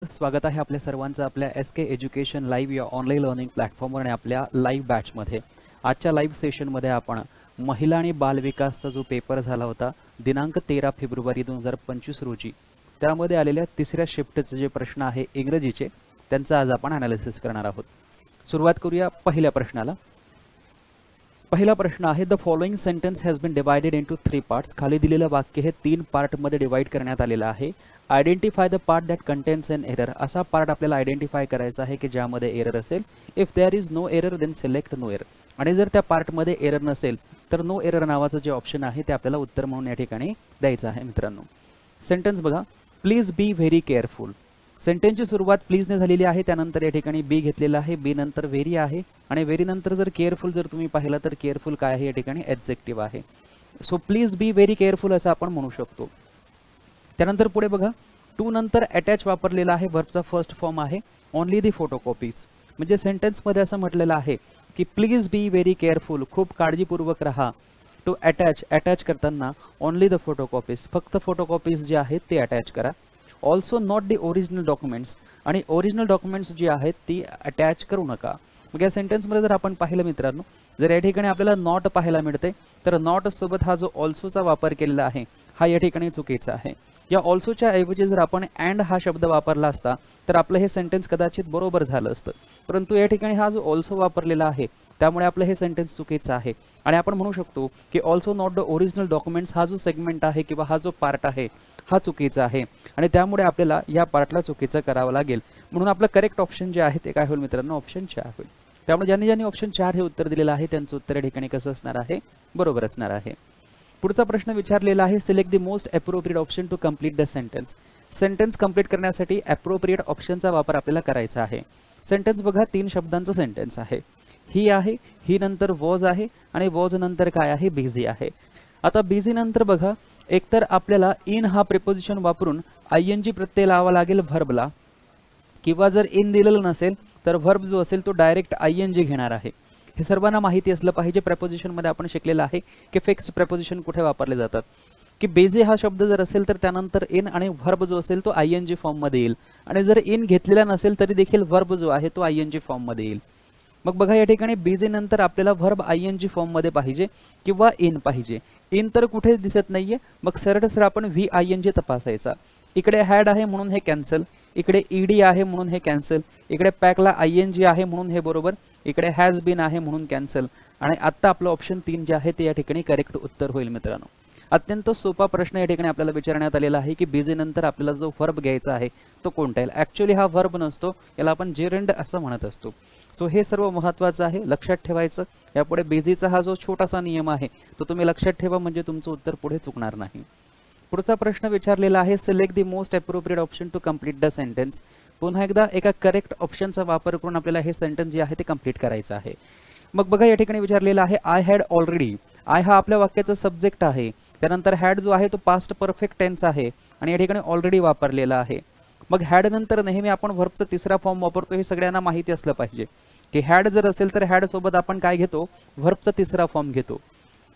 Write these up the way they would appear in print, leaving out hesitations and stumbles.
स्वागत आहे आपल्या सर्वांचं आपल्या SK एज्युकेशन लाईव्ह या ऑनलाईन लर्निंग प्लॅटफॉर्मवर आणि आपल्या लाईव्ह बॅचमध्ये आजच्या लाईव्ह सेशनमध्ये आपण महिला आणि बालविकासचा जो पेपर झाला होता दिनांक 13 फेब्रुवारी 2025 रोजी त्यामध्ये आलेल्या तिसऱ्या शिफ्टचे जे प्रश्न आहे इंग्रजीचे त्यांचं आज आपण ॲनालिसिस करणार आहोत। सुरुवात करूया पहिल्या प्रश्नाला। पहिला प्रश्न आहे the following sentence has been divided into 3 parts. खाली दिलेलं वाक्य हे 3 पार्टमध्ये डिवाइड करण्यात आलेलं आहे। Identify the part that contains an error. असा पार्ट आपल्याला आयडेंटिफाय करायचा आहे की ज्यामध्ये एरर असेल। If there is no error then select no error. आणि जर त्या पार्टमध्ये एरर नसेल तर नो एरर नावाचं जे ऑप्शन आहे ते आपल्याला उत्तर म्हणून या ठिकाणी द्यायचं आहे। मित्रांनो सेंटेन्स बघा, प्लीज बी व्हेरी केअरफुल। सेंटेन्सची सुरुवात प्लीजने झालेली आहे, त्यानंतर या ठिकाणी बी घेतलेला आहे, बी नंतर व्हेरी आहे आणि व्हेरी नंतर जर केअरफुल जर तुम्ही पाहिलं तर केअरफुल काय आहे या ठिकाणी ॲडजेक्टिव्ह आहे। So please be very careful असं आपण म्हणू शकतो। त्यानंतर पुढे बघा टू नंतर अटॅच वापरलेला आहे, वर्बचा फर्स्ट फॉर्म आहे ओनली दी फोटोकॉपीज। म्हणजे सेंटेन्समध्ये असं म्हटलेलं आहे की प्लीज बी व्हेरी केअरफुल, खूप काळजीपूर्वक राहा। टू अटॅच करताना ओनली द फोटोकॉपीज, फक्त फोटोकॉपीज जे आहेत ते अटॅच करा। Also not the original documents, आणि ओरिजिनल डॉक्युमेंट्स जी आहेत ती अटॅच करू नका। मग या सेंटेन्समध्ये जर आपण पाहिलं मित्रांनो, जर या ठिकाणी आपल्याला नॉट पाहायला मिळते तर नॉट सोबत हा जो ऑल्सोचा वापर केलेला आहे हा या ठिकाणी चुकीचा आहे। या ऑल्सोच्या ऐवजी जर आपण अँड हा शब्द वापरला असता तर आपलं हे सेंटेन्स कदाचित बरोबर झालं असतं, परंतु या ठिकाणी हा जो ऑल्सो वापरलेला आहे त्यामुळे आपलं हे सेंटेन्स चुकीचं आहे। आणि आपण म्हणू शकतो की also not the original documents हा जो सेगमेंट आहे किंवा हा जो पार्ट आहे हा चुकीचा आहे आणि त्यामुळे आपल्याला या पार्टला चुकीचं करावं लागेल। म्हणून आपलं करेक्ट ऑप्शन जे आहे ते काय होईल मित्रांनो, ऑप्शन 4 होईल। त्यामुळे ज्यांनी ऑप्शन 4 हे उत्तर दिलेलं आहे त्यांचं उत्तर या ठिकाणी कसं असणार आहे, बरोबर असणार आहे। पुढचा प्रश्न विचारलेला आहे select the most appropriate option to complete the sentence. Sentence complete करण्यासाठी अप्रोप्रिएट ऑप्शनचा वापर आपल्याला करायचा आहे। सेंटेन्स बघा 3 शब्दांचं सेंटेन्स आहे, ही आहे, ही नंतर वॉज आहे आणि वॉज नंतर काय आहे, बिझी आहे। आता बिझी नंतर बघा एकतर आपल्याला इन हा प्रिपोजिशन वापरून आयएनजी प्रत्यय लावावा लागेल व्हर्बला, किंवा जर इन दिलेलं नसेल तर व्हर्ब जो असेल तो डायरेक्ट आयएनजी घेणार आहे। हे सर्वांना माहिती असलं पाहिजे। प्रेपोजिशन मध्ये आपण शिकलेलं आहे की फिक्स प्रेपोजिशन कुठे वापरले जातात, की बिझी हा शब्द जर असेल तर त्यानंतर इन आणि व्हर्ब जो असेल तो आयएनजी फॉर्म मध्ये येईल, आणि जर इन घेतलेला नसेल तरी देखील व्हर्ब जो आहे तो आयएनजी फॉर्म मध्ये येईल। मग बघा या ठिकाणी बिझी नंतर आपल्याला व्हर्ब आयएनजी फॉर्म मध्ये पाहिजे किंवा इन पाहिजे। इन तर कुठेच दिसत नाहीये, मग सरळ आपण व्ही आयएनजी तपासायचा। इकडे हॅड आहे म्हणून हे कॅन्सल, इकडे ईडी आहे म्हणून हे कॅन्सल, इकडे पॅकला आयएनजी आहे म्हणून हे बरोबर, इकडे हॅज बीन आहे म्हणून कॅन्सल, आणि आता आपलं ऑप्शन 3 जे आहे ते या ठिकाणी करेक्ट उत्तर होईल। मित्रांनो अत्यंत सोपा प्रश्न या ठिकाणी आपल्याला विचारण्यात आलेला आहे की बिझी नंतर आपल्याला जो व्हर्ब घ्यायचा आहे तो कोणता आहे। ऍक्च्युअली हा व्हर्ब नसतो, याला आपण जेरंड असं म्हणत असतो। सो हे सर्व महत्त्वाचं आहे, लक्षात ठेवायचं। यापुढे बिझीचा हा जो छोटासा नियम आहे तो तुम्ही लक्षात ठेवा, म्हणजे तुमचं उत्तर पुढे चुकणार नाही। पुढचा प्रश्न विचारलेला आहे select the most appropriate option to complete the sentence. पुन्हा एकदा एका करेक्ट ऑप्शनचा वापर करून आपल्याला हे सेंटेन्स जे आहे ते कंप्लीट करायचं आहे। मग बघा या ठिकाणी विचारलेला आहे आय हॅड ऑलरेडी। आय हा आपल्या वाक्याचा सब्जेक्ट आहे, त्यानंतर हॅड जो आहे तो पास्ट परफेक्ट टेन्स आहे आणि या ठिकाणी ऑलरेडी वापरलेला आहे। मग हॅड नंतर नेहमी आपण व्हर्बचा तिसरा फॉर्म वापरतो, हे सगळ्यांना माहिती असलं पाहिजे की हॅड जर असेल तर हॅड सोबत आपण काय घेतो, व्हर्बचा तिसरा फॉर्म घेतो।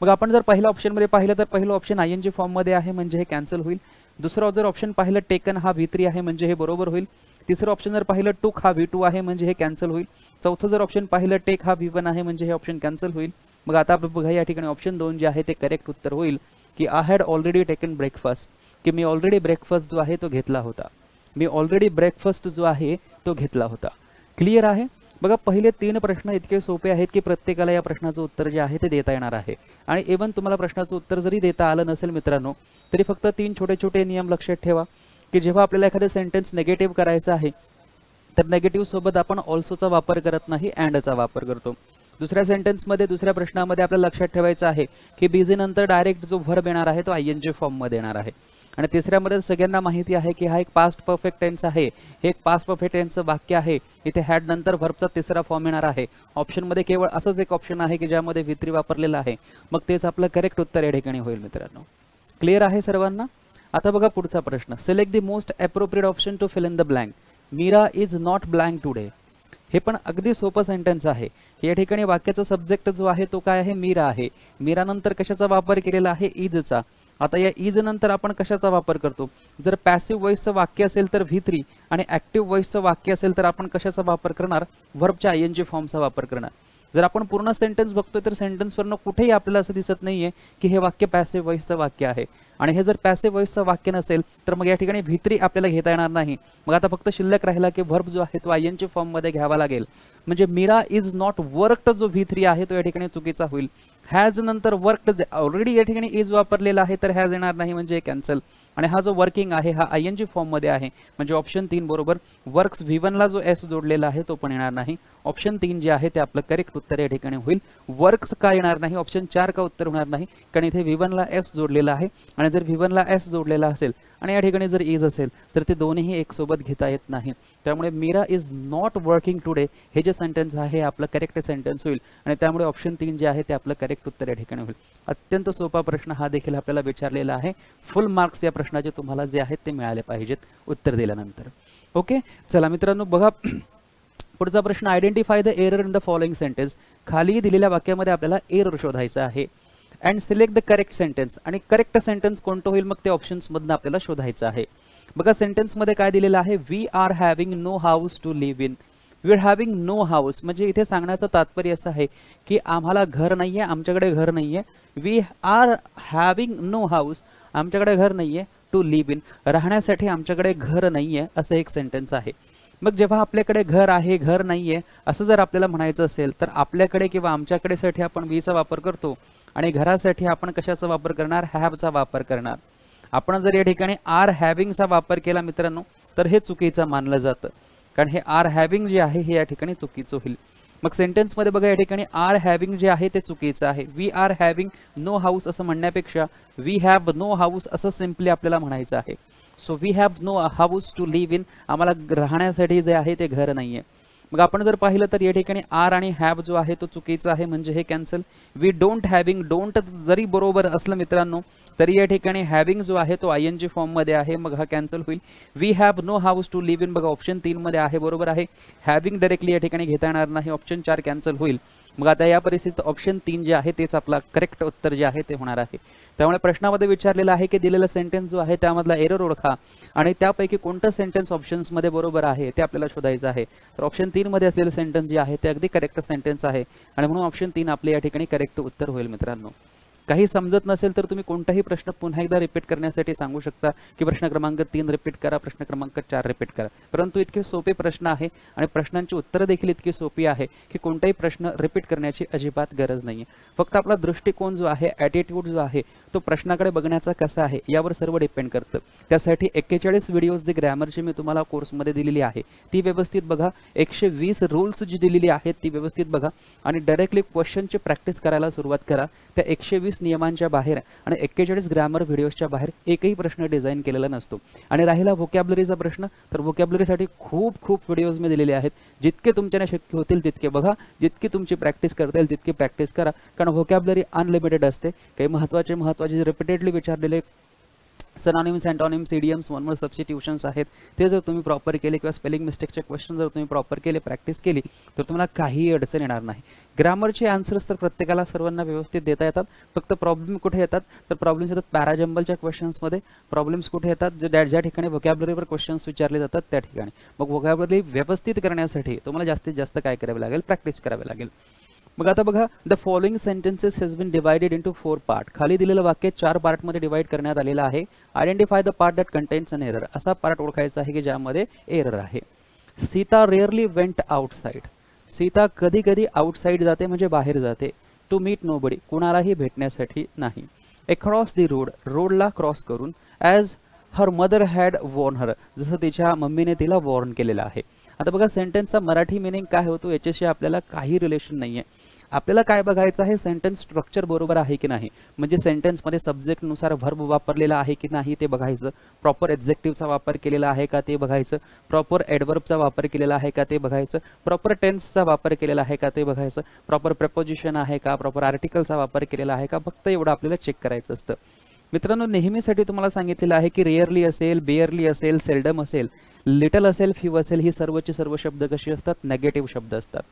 मग आपण जर पहिल्या ऑप्शन मध्ये पाहिलं तर पहिलं ऑप्शन आयएनजी फॉर्म मध्ये आहे म्हणजे हे कॅन्सल होईल। दुसरं जर ऑप्शन पाहिलं टेकन हा V3 आहे म्हणजे हे बरोबर होईल। तिसरं ऑप्शन जर पाहिलं टुक हा V2 आहे म्हणजे हे कॅन्सल होईल। चौथं जर ऑप्शन पाहिलं टेक हा V1 आहे म्हणजे हे ऑप्शन कॅन्सल होईल। मग आता आपण बघा या ठिकाणी ऑप्शन 2 जे आहे ते करेक्ट उत्तर होईल की I had already taken breakfast, की मी ऑलरेडी ब्रेकफास्ट जो आहे तो घेतला होता, मी ऑलरेडी ब्रेकफास्ट जो आहे तो घेतला होता। क्लिअर आहे। बघा पहिले 3 प्रश्न इतके सोपे आहेत की प्रत्येकाला या प्रश्नाचं उत्तर जे आहे ते देता येणार आहे। आणि इव्हन तुम्हाला प्रश्नाचं उत्तर जरी देता आलं नसेल मित्रांनो तरी फक्त 3 छोटे छोटे नियम लक्षात ठेवा की जेव्हा आपल्याला एखादं सेंटेन्स नेगेटिव्ह करायचं आहे तर नेगेटिव्ह सोबत आपण ऑल्सोचा वापर करत नाही, अँडचा वापर करतो। दुसऱ्या सेंटेन्समध्ये दुसऱ्या प्रश्नामध्ये आपल्याला लक्षात ठेवायचं आहे की बिझी नंतर डायरेक्ट जो व्हर्ब येणार आहे तो आयएनजी फॉर्म मध्ये येणार आहे। आणि तिसऱ्यामध्ये सगळ्यांना माहिती आहे की हा एक पास्ट परफेक्ट टेन्स आहे, हे एक पास्ट परफेक्ट टेन्सचं वाक्य आहे, इथे हॅड नंतर व्हर्बचा तिसरा फॉर्म येणार आहे। ऑप्शन मध्ये केवळ असंच एक ऑप्शन आहे की ज्यामध्ये V3 वापरलेला आहे, मग तेच आपलं करेक्ट उत्तर या ठिकाणी होईल। मित्रांनो क्लिअर आहे सर्वांना। आता बघा पुढचा प्रश्न select the most appropriate option to fill in the blank. Meera is not blank today. हे पण अगदी सोपं सेंटेन्स आहे। या ठिकाणी वाक्याचा सब्जेक्ट जो आहे तो काय आहे, मीरा आहे। मीरा नंतर कशाचा वापर केलेला आहे, इजचा। आता या इज नंतर आपण कशाचा वापर करतो? जर पॅसिव्ह वॉइसचं वाक्य असेल तर V3 आणि ऍक्टिव्ह वॉइसचं वाक्य असेल तर आपण कशाचा वापर करणार? व्हर्बच्या ING फॉर्मचा वापर करणार. जर आपण पूर्ण सेंटेन्स बघतोय तर सेंटेन्सवरनं कुठेही आपल्याला असं दिसत नाहीये की हे वाक्य पॅसिव्ह वॉइसचं वाक्य आहे. आणि हे जर पॅसिव्ह वॉइसचं वाक्य नसेल तर मग या ठिकाणी V3 आपल्याला घेता येणार नाही. मग आता फक्त शिल्लक राहिला की व्हर्ब जो आहे तो ING फॉर्म मध्ये घ्यावा लागेल. म्हणजे मीरा इज नॉट वर्कड जो V3 आहे तो या ठिकाणी चुकीचा होईल. हॅज नंतर वर्कड ऑलरेडी या ठिकाणी इज वापरलेला आहे तर हॅज येणार नाही म्हणजे कॅन्सल. आणि हा जो वर्किंग आहे हा ING फॉर्म मध्ये आहे म्हणजे ऑप्शन 3 बरोबर. वर्क्स V1 ला जो S जोडलेला आहे तो पण येणार नाही. ऑप्शन 3 जे आहे ते आपलं करेक्ट उत्तर या ठिकाणी होईल. वर्क्स का येणार नाही? ऑप्शन 4 का उत्तर होणार नाही? कारण इथे V1 ला S जोडलेला आहे आणि जर V1 ला S जोडलेला असेल आणि या ठिकाणी जर इज असेल तर ते दोन्ही एक सोबत घेता येत नाही. त्यामुळे Meera is not working today हे जे सेंटेन्स आहे आपलं करेक्ट सेंटेन्स होईल आणि त्यामुळे ऑप्शन 3 जे आहे ते आपलं करेक्ट उत्तर या ठिकाणी होईल. अत्यंत सोपा प्रश्न हा देखील आपल्याला विचारलेला आहे. फुल मार्क्स या प्रश्नाचे तुम्हाला जे आहेत ते मिळाले पाहिजेत उत्तर दिल्यानंतर. ओके, चला मित्रांनो बघा पुढचा प्रश्न. Identify the error in the following sentence. खाली दिलेल्या वाक्यामध्ये आपल्याला एरर शोधायचा आहे. And select the correct sentence. आणि करेक्ट सेंटेन्स कोणतं होईल मग ते ऑप्शन्स मधनं आपल्याला शोधायचं आहे. बघा सेंटेन्स मध्ये काय दिलेलं आहे? We are having no house to live in. We are having no house म्हणजे इथे सांगण्याचं तात्पर्य असं आहे की आम्हाला घर नाहीये, आमच्याकडे घर नाहीये. We are having no house, आमच्याकडे घर नाहीये. टू लिव्ह इन, राहण्यासाठी आमच्याकडे घर नाहीये असं एक सेंटेन्स आहे. मग जेव्हा आपल्याकडे घर आहे घर नाहीये असं जर आपल्याला म्हणायचं असेल तर आपल्याकडे किंवा आमच्याकडे साठी आपण वीचा वापर करतो आणि घरासाठी आपण कशाचा वापर करणार? हॅवचा वापर करणार. आपण जर या ठिकाणी आर हॅव्हिंगचा वापर केला मित्रांनो तर हे चुकीचं मानलं जातं. कारण हे आर हॅव्हिंग जे आहे हे या ठिकाणी चुकीचं होईल. मग सेंटेन्स मध्ये बघा या ठिकाणी आर हॅव्हिंग जे आहे ते चुकीचं आहे. We are having no house असं म्हणण्यापेक्षा वी हॅव नो हाऊस असं सिम्पली आपल्याला म्हणायचं आहे. So we have no house to live in, आम्हाला राहण्यासाठी जे आहे ते घर नाहीये. मग आपण जर पाहिलं तर या ठिकाणी आर आणि हॅव जो आहे तो चुकीचा आहे म्हणजे हे cancel. We don't having, don't जरी बरोबर असलं मित्रांनो तरी या ठिकाणी हॅव्हिंग जो आहे तो ING फॉर्म मध्ये आहे मग हा कॅन्सल होईल. We have no house to live in बघा ऑप्शन 3 मध्ये आहे बरोबर आहे. हॅव्हिंग डायरेक्टली या ठिकाणी घेता येणार नाही. ऑप्शन 4 कॅन्सल होईल. मग आता या परिस्थितीत ऑप्शन 3 जे आहे तेच आपला करेक्ट उत्तर जे आहे ते होणार आहे. त्यामुळे प्रश्नामध्ये विचारलेलं आहे की दिलेला सेंटेन्स जो आहे त्यामधला एरर ओळखा आणि त्यापैकी कोणतं सेंटेन्स ऑप्शन्स मध्ये बरोबर आहे ते आपल्याला शोधायचं आहे. तर ऑप्शन 3 मध्ये असलेलं सेंटेन्स जे आहे ते अगदी करेक्ट सेंटेन्स आहे आणि म्हणून ऑप्शन 3 आपले या ठिकाणी करेक्ट उत्तर होईल मित्रांनो. काही समजत नसेल तर तुम्ही कोणताही प्रश्न पुन्हा एकदा रिपीट करण्यासाठी सांगू शकता की प्रश्न क्रमांक 3 रिपीट करा, प्रश्न क्रमांक 4 रिपीट करा. परंतु इतके सोपे प्रश्न आहे आणि प्रश्नांची उत्तरं देखील इतकी सोपी आहे की कोणताही प्रश्न रिपीट करण्याची अजिबात गरज नाहीये. फक्त आपला दृष्टिकोन जो आहे, ॲटिट्यूड जो आहे तो प्रश्नाकडे बघण्याचा कसा आहे यावर सर्व डिपेंड करतं. त्यासाठी 41 व्हिडिओज जे ग्रॅमरची मी तुम्हाला कोर्समध्ये दिलेली आहे ती व्यवस्थित बघा. 120 रूल्स जी दिलेली आहेत ती व्यवस्थित बघा आणि डायरेक्टली क्वेश्चनची प्रॅक्टिस करायला सुरुवात करा. त्या 120 नियमांच्या बाहेर आणि 41 ग्रॅमर व्हिडिओजच्या बाहेर एकही प्रश्न डिझाईन केलेला नसतो. आणि राहिला व्होकॅब्युलरीचा प्रश्न तर व्होकॅब्युलरीसाठी खूप व्हिडिओज मी दिलेले आहेत. जितके तुमच्याने शक्य होतील तितके बघा, जितकी तुमची प्रॅक्टिस करता येईल तितकी प्रॅक्टिस करा. कारण व्होकॅब्युलरी अनलिमिटेड असते. काही महत्त्वाचे रिपीटेडली विचारलेले सनॉनिम्स, अँटॉनिम्स, इडियम्स, वन वर्ड सबस्टिट्यूशन्स आहेत ते जर तुम्ही प्रॉपर केले किंवा स्पेलिंग मिस्टेकचे क्वेश्चन जर तुम्ही प्रॉपर केले, प्रॅक्टिस केली तर तुम्हाला काहीही अडचण येणार नाही. ग्रामरचे आन्सर्स तर प्रत्येकाला सर्वांना व्यवस्थित देता येतात. फक्त प्रॉब्लेम कुठे येतात तर प्रॉब्लेम्स येतात पॅराजंबलच्या क्वेश्चन्समध्ये. प्रॉब्लेम्स कुठे येतात ज्या ठिकाणी व्होकॅब्युलरीवर क्वेश्चन्स विचारले जातात त्या ठिकाणी. मग व्होकॅब्युलरी व्यवस्थित करण्यासाठी तुम्हाला जास्तीत जास्त काय करावे लागेल? प्रॅक्टिस करावी लागेल. मग आता बघा the following sentences has been divided into 4 part. खाली दिलेलं वाक्य 4 पार्टमध्ये डिवाइड करण्यात आलेलं आहे. Identify the part that contains an error. असा पार्ट ओळखायचा आहे की ज्यामध्ये एरर आहे. Sita rarely went outside. Sita कधी कधी आउटसाइड जाते म्हणजे बाहेर जाते. टू मीट नोबडी, कुणालाही भेटण्यासाठी नाही. अक्रॉस दी रोड, रोडला क्रॉस करून. As her mother had warned her, जसं तिच्या मम्मीने तिला वॉर्न केलेलं आहे. आता बघा सेंटेन्सचा मराठी मिनिंग काय होतो याच्याशी आपल्याला काही रिलेशन नाही आहे. आपल्याला काय बघायचं आहे? सेंटेन्स स्ट्रक्चर बरोबर आहे की नाही. म्हणजे सेंटेन्समध्ये सब्जेक्टनुसार व्हर्ब वापरलेला आहे की नाही ते बघायचं. प्रॉपर एक्झेक्टिव्हचा वापर केलेला आहे का ते बघायचं. प्रॉपर ॲडव्हर्बचा वापर केलेला आहे का ते बघायचं. प्रॉपर टेन्सचा वापर केलेला आहे का ते बघायचं. प्रॉपर प्रपोजिशन आहे का, प्रॉपर आर्टिकलचा वापर केलेला आहे का, फक्त एवढं आपल्याला चेक करायचं असतं. मित्रांनो नेहमीसाठी तुम्हाला सांगितलेलं आहे की रेअरली असेल, बेअरली असेल, सेल्डम असेल, लिटल असेल, फ्यू असेल, ही सर्वचे सर्व शब्द कसे असतात? नेगेटिव्ह शब्द असतात.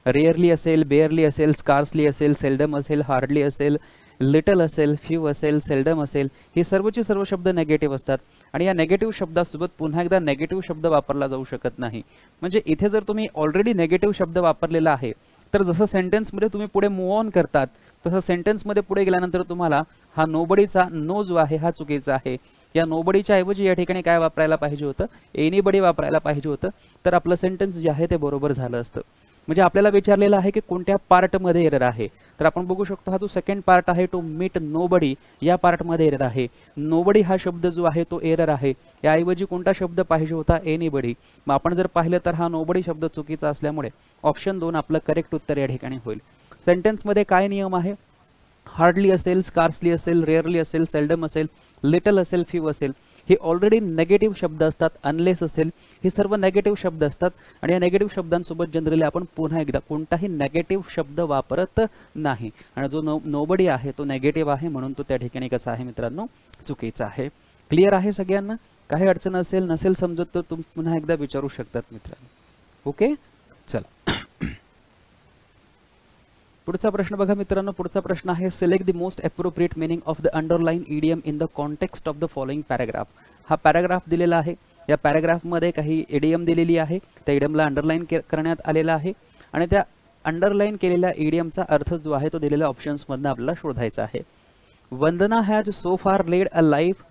रेअरली असेल, बेअरली असेल, स्कार्सली असेल, सेल्डम असेल, हार्डली असेल, लिटल असेल, फ्यू असेल, सेल्डम असेल, हे सर्वचे सर्व शब्द नेगेटिव्ह असतात आणि या नेगेटिव्ह शब्दासोबत पुन्हा एकदा नेगेटिव्ह शब्द वापरला जाऊ शकत नाही. म्हणजे इथे जर तुम्ही ऑलरेडी नेगेटिव्ह शब्द वापरलेला आहे तर जसं सेंटेन्समध्ये तुम्ही पुढे मूव्ह ऑन करतात तसं सेंटेन्समध्ये पुढे गेल्यानंतर तुम्हाला हा नोबडीचा नो जो आहे हा चुकीचा आहे. या नोबडीच्या ऐवजी या ठिकाणी काय वापरायला पाहिजे होतं, एनीबडी वापरायला पाहिजे होतं, तर आपलं सेंटेन्स जे आहे ते बरोबर झालं असतं. म्हणजे आपल्याला विचारलेलं आहे की कोणत्या पार्टमध्ये एरर आहे, तर आपण बघू शकतो हा जो सेकंड पार्ट आहे टू मीट नोबडी, या पार्टमध्ये एरर आहे. नोबडी हा शब्द जो आहे तो एरर आहे. याऐवजी कोणता शब्द पाहिजे होता, एनीबडी. मग आपण जर पाहिलं तर हा नोबडी शब्द चुकीचा असल्यामुळे ऑप्शन 2 आपलं करेक्ट उत्तर या ठिकाणी होईल. सेंटेन्समध्ये काय नियम आहे, हार्डली असेल, स्कार्सली असेल, रेअरली असेल, सेल्डम असेल, लिटल असेल, फ्यू असेल, हे ऑलरेडी नेगेटिव्ह शब्द असतात. अनलेस असेल, हे सर्व नेगेटिव्ह शब्द असतात आणि या नेगेटिव्ह शब्दांसोबत जनरली आपण पुन्हा एकदा कोणताही नेगेटिव्ह शब्द वापरत नाही. आणि जो नोबडी आहे तो नेगेटिव्ह आहे म्हणून तो त्या ठिकाणी कसा आहे मित्रांनो, चुकीचा आहे. क्लिअर आहे सगळ्यांना? काही अडचण असेल नसेल समजत तर तुम्ही पुन्हा एकदा विचारू शकतात मित्रांनो. ओके, चला पुढचा प्रश्न बघा मित्रांनो. पुढचा प्रश्न आहे select the most appropriate meaning of the underline idiom in the context of the following paragraph. हा पॅराग्राफ दिलेला आहे. या पॅराग्राफमध्ये काही इडियम दिलेली आहे, त्या इडियमला अंडरलाइन करण्यात आलेला आहे आणि त्या अंडरलाइन केलेल्या इडियमचा अर्थ जो आहे तो दिलेल्या ऑप्शन्समधनं आपल्याला शोधायचा आहे. Vandana has so far led a life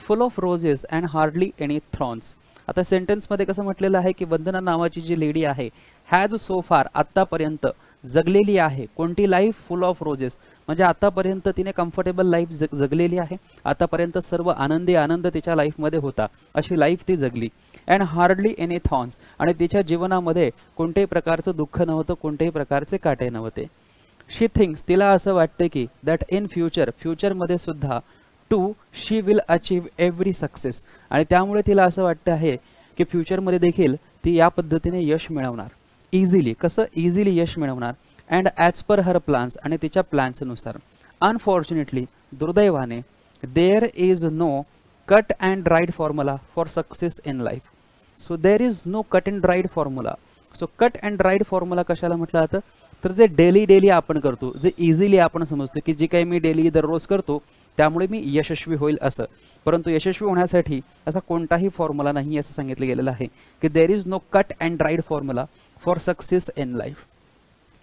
full of roses and hardly any thorns. आता सेंटेन्समध्ये कसं म्हटलेलं आहे की वंदना नावाची जी लेडी आहे हॅज सो फार आत्तापर्यंत जगलेली आहे. कोणती लाईफ, फुल ऑफ रोजेस, म्हणजे आतापर्यंत तिने कम्फर्टेबल लाईफ जगलेली आहे. आतापर्यंत सर्व आनंद तिच्या लाईफमध्ये होता, अशी लाईफ ती जगली. अँड हार्डली एनी थॉर्न्स, आणि तिच्या जीवनामध्ये कोणत्याही प्रकारचं दुःख नव्हतं, कोणत्याही प्रकारचे काटे नव्हते. शी थिंक्स, तिला असं वाटतं की दॅट इन फ्युचरमध्ये सुद्धा too she will achieve every success, आणि त्यामुळे तिला असं वाटतं आहे की फ्युचरमध्ये देखील ती या पद्धतीने यश मिळवणार. इझिली, कसं इझिली यश मिळवणार. And as per her plans, आणि तिच्या प्लॅन्सनुसार. अनफॉर्च्युनेटली, दुर्दैवाने, there is no cut and dried formula for success in life. So there is no cut and dried formula. So cut and dried formula कशाला म्हटलं जातं, तर जे डेली आपण करतो, जे इझिली आपण समजतो की जे काही मी डेली दररोज करतो त्यामुळे मी यशस्वी होईल असं. परंतु यशस्वी होण्यासाठी असा कोणताही फॉर्म्युला नाही असं सांगितलं गेलेलं आहे की there is no cut and dried formula for success in life.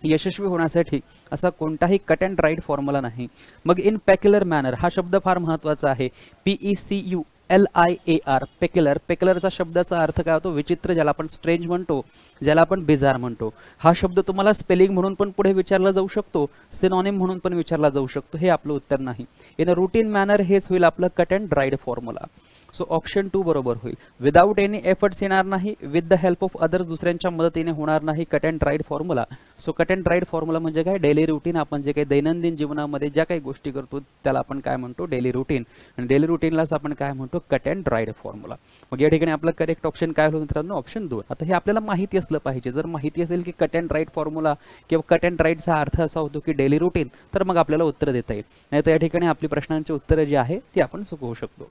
यशस्वी होण्यासाठी असा कोणताही कट अँड ड्राईड फॉर्म्युला नाही. मग इन पेक्युलर मॅनर, हा शब्द फार महत्त्वाचा आहे. PECULIAR, peculiar. पेक्युलरचा शब्दाचा अर्थ काय होतो, विचित्र, ज्याला आपण स्ट्रेंज म्हणतो, ज्याला आपण बिझार म्हणतो. हा शब्द तुम्हाला स्पेलिंग म्हणून पण पुढे विचारला जाऊ शकतो, सिनॉनिम म्हणून पण विचारला जाऊ शकतो. हे आपलं उत्तर नाही. इन अ रुटीन मॅनर हेच होईल आपलं cut and dried formula. So option 2 बरोबर होईल. विदाउट एनी एफर्ट्स येणार नाही, with the help of others, दुसऱ्यांच्या मदतीने होणार नाही cut and dried formula. So cut and dried formula म्हणजे काय, डेली रुटीन. आपण जे काही दैनंदिन जीवनामध्ये ज्या काही गोष्टी करतो त्याला आपण काय म्हणतो, डेली रुटीन. आणि डेली रुटीनलाच आपण काय म्हणतो, कट अँड ड्राईड फॉर्म्युला. मग या ठिकाणी आपलं करेक्ट ऑप्शन काय होईल मित्रांनो, ऑप्शन 2. आता हे आपल्याला माहिती असलं पाहिजे. जर माहिती असेल की कट अँड ड्राईड फॉर्म्युला किंवा कट अँड ड्राईडचा अर्थ असा होतो की डेली रुटीन, तर मग आपल्याला उत्तर देता येईल. नाही तर या ठिकाणी आपली प्रश्नांची उत्तरं जी आहे ती आपण चुकवू शकतो.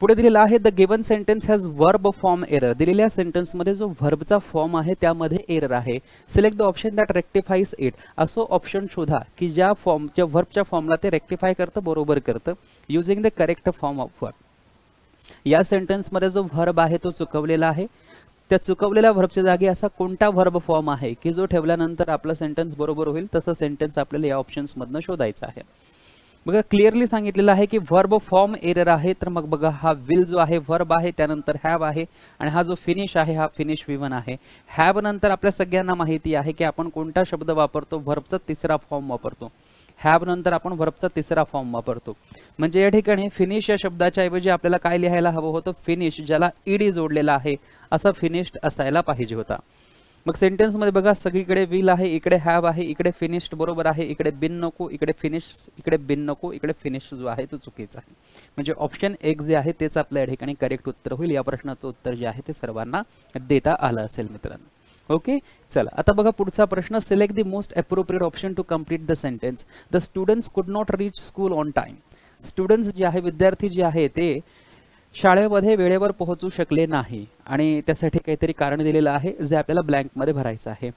पुढे दिलेलं आहे the given sentence has verb form error. दिलेल्या सेंटेन्समध्ये जो व्हर्बचा फॉर्म आहे त्यामध्ये एरर आहे. Select the option that rectifies it. असो ऑप्शन शोधा की ज्या व्हर्बच्या फॉर्मला ते रेक्टिफाय करतं, बरोबर करतं, using the correct form of verb. या सेंटेन्समध्ये जो व्हर्ब आहे तो चुकवलेला आहे. त्या चुकवलेल्या व्हर्बच्या जागी असा कोणता व्हर्ब फॉर्म आहे की जो ठेवल्यानंतर आपला सेंटेन्स बरोबर होईल, तसं सेंटेन्स आपल्याला या ऑप्शन्समधनं शोधायचं आहे. बघा क्लिअरली सांगितलेलं आहे की व्हर्ब फॉर्म एरर आहे. तर मग बघा हा विल जो आहे व्हर्ब आहे, त्यानंतर हॅव आहे, आणि हा जो फिनिश आहे हा फिनिश V1 आहे. हॅव नंतर आपल्या सगळ्यांना माहिती आहे की आपण कोणता शब्द वापरतो, व्हर्बचा तिसरा फॉर्म वापरतो. हॅव नंतर आपण व्हर्बचा तिसरा फॉर्म वापरतो. म्हणजे या ठिकाणी फिनिश या शब्दाच्या ऐवजी आपल्याला काय लिहायला हवं होतं, फिनिश, ज्याला ईडी जोडलेला आहे असा फिनिश्ड असायला पाहिजे होता. मग सेंटेन्स मध्ये बघा सगळीकडे विल आहे, इकडे हॅव आहे, इकडे फिनिश्ड बरोबर आहे, इकडे बिन नको, इकडे फिनिश, इकडे बिन नको, इकडे फिनिश जो आहे तो चुकीचा आहे. म्हणजे ऑप्शन 1 जे आहे तेच आपल्या या ठिकाणी करेक्ट उत्तर होईल. या प्रश्नाचं उत्तर जे आहे ते सर्वांना देता आलं असेल मित्रांनो. ओके, चला आता बघा पुढचा प्रश्न. Select the most appropriate option to complete the sentence. The students could not reach school on time. Students जे आहे, विद्यार्थी जे आहे ते शाळेमध्ये वेळेवर पोहोचू शकले नाही आणि त्यासाठी काहीतरी कारण दिलेलं आहे जे आपल्याला ब्लँकमध्ये भरायचं आहे.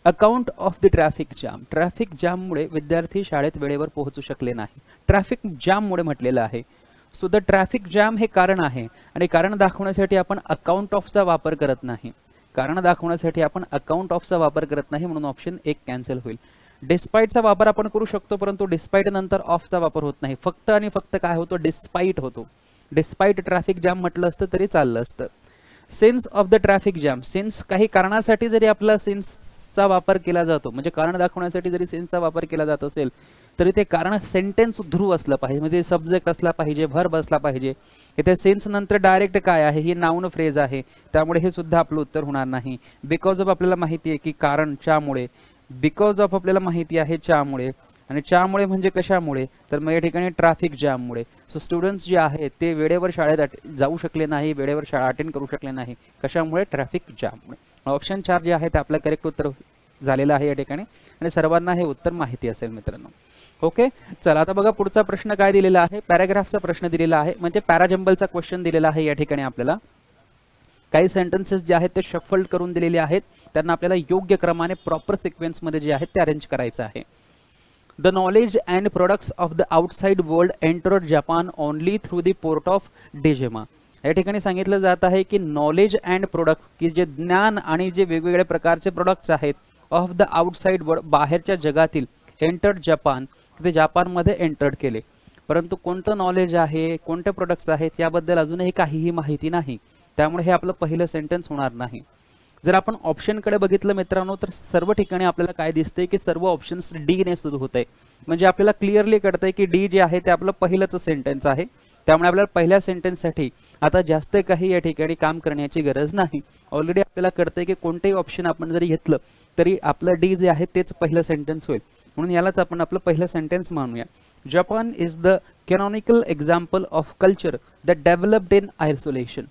Account of the traffic jam, traffic जाममुळे विद्यार्थी शाळेत वेळेवर पोहोचू शकले नाही. ट्रॅफिक जाममुळे म्हटलेलं आहे. सो द ट्रॅफिक जाम हे कारण आहे आणि कारण दाखवण्यासाठी आपण अकाउंट ऑफचा वापर करत नाही. कारण दाखवण्यासाठी आपण अकाउंट ऑफचा वापर करत नाही, म्हणून ऑप्शन 1 कॅन्सल होईल. डिस्पाइटचा वापर आपण करू शकतो, परंतु डिस्पाइट नंतर ऑफचा वापर होत नाही. फक्त आणि फक्त काय होतो, डिस्पाइट होतो. डिस्पाइट ट्रॅफिक जाम म्हटलं असतं तरी चाललं असतं. Since of the traffic jam, since काही कारणासाठी जरी आपला सिन्सचा वापर केला जातो, म्हणजे कारण दाखवण्यासाठी जरी सिन्सचा वापर केला जात असेल तरी ते कारण सेंटेन्स ध्रुव असलं पाहिजे, म्हणजे सब्जेक्ट असला पाहिजे, व्हर्ब असला पाहिजे. इथे सेन्स नंतर डायरेक्ट काय आहे, ही नाउन फ्रेज आहे, त्यामुळे हे सुद्धा आपलं उत्तर होणार नाही. बिकॉज ऑफ आपल्याला माहिती आहे की कारण च्यामुळे, बिकॉज ऑफ आपल्याला माहिती आहे च्यामुळे, आणि च्यामुळे म्हणजे कशामुळे, तर मग या ठिकाणी ट्रॅफिक जाममुळे. सो स्टुडंट्स जे आहेत ते वेळेवर शाळेत जाऊ शकले नाही, वेळेवर शाळा अटेंड करू शकले नाही. कशामुळे, ट्रॅफिक जाममुळे. ऑप्शन 4 जे आहे ते आपलं करेक्ट उत्तर झालेलं आहे या ठिकाणी, आणि सर्वांना हे उत्तर माहिती असेल मित्रांनो. ओके, चला आता बघा पुढचा प्रश्न काय दिलेला आहे. पॅराग्राफचा प्रश्न दिलेला आहे, म्हणजे पॅराजंबलचा क्वेश्चन दिलेला आहे. या ठिकाणी आपल्याला काही सेंटेन्सेस जे आहेत ते शफल्ड करून दिलेले आहेत, त्यांना आपल्याला योग्य क्रमाने प्रॉपर सिक्वेन्समध्ये जे आहेत ते अरेंज करायचं आहे. The knowledge and products of the outside world entered Japan only through the port of Dejima. या ठिकाणी सांगितलं जात आहे की नॉलेज अँड प्रोडक्ट्स, की जे ज्ञान आणि जे वेगवेगळ्या प्रकारचे प्रोडक्ट्स आहेत ऑफ द आउटसाइड वर्ल्ड, बाहेरच्या जगातील, एंटर्ड जपान, ते जपानमध्ये एंटर्ड केले. परंतु कोणतं नॉलेज आहे, कोणते प्रोडक्ट्स आहेत याबद्दल अजूनही काहीही माहिती नाही, त्यामुळे हे आपलं पहिलं सेंटेन्स होणार नाही. जर आपण ऑप्शनकडे बघितलं मित्रांनो तर सर्व ठिकाणी आपल्याला काय दिसतंय की सर्व ऑप्शन्स डी ने सुरू होत आहे, म्हणजे आपल्याला क्लिअरली कळतंय की डी जे आहे ते आपलं पहिलंच सेंटेन्स आहे. त्यामुळे आपल्याला पहिल्या सेंटेन्ससाठी आता जास्त काही या ठिकाणी काम करण्याची गरज नाही. ऑलरेडी आपल्याला कळतंय की कोणतेही ऑप्शन आपण जरी घेतलं तरी आपलं डी जे आहे तेच पहिलं सेंटेन्स होईल, म्हणून यालाच आपण आपलं पहिलं सेंटेन्स मानूया. Japan is the canonical example of culture that developed in isolation.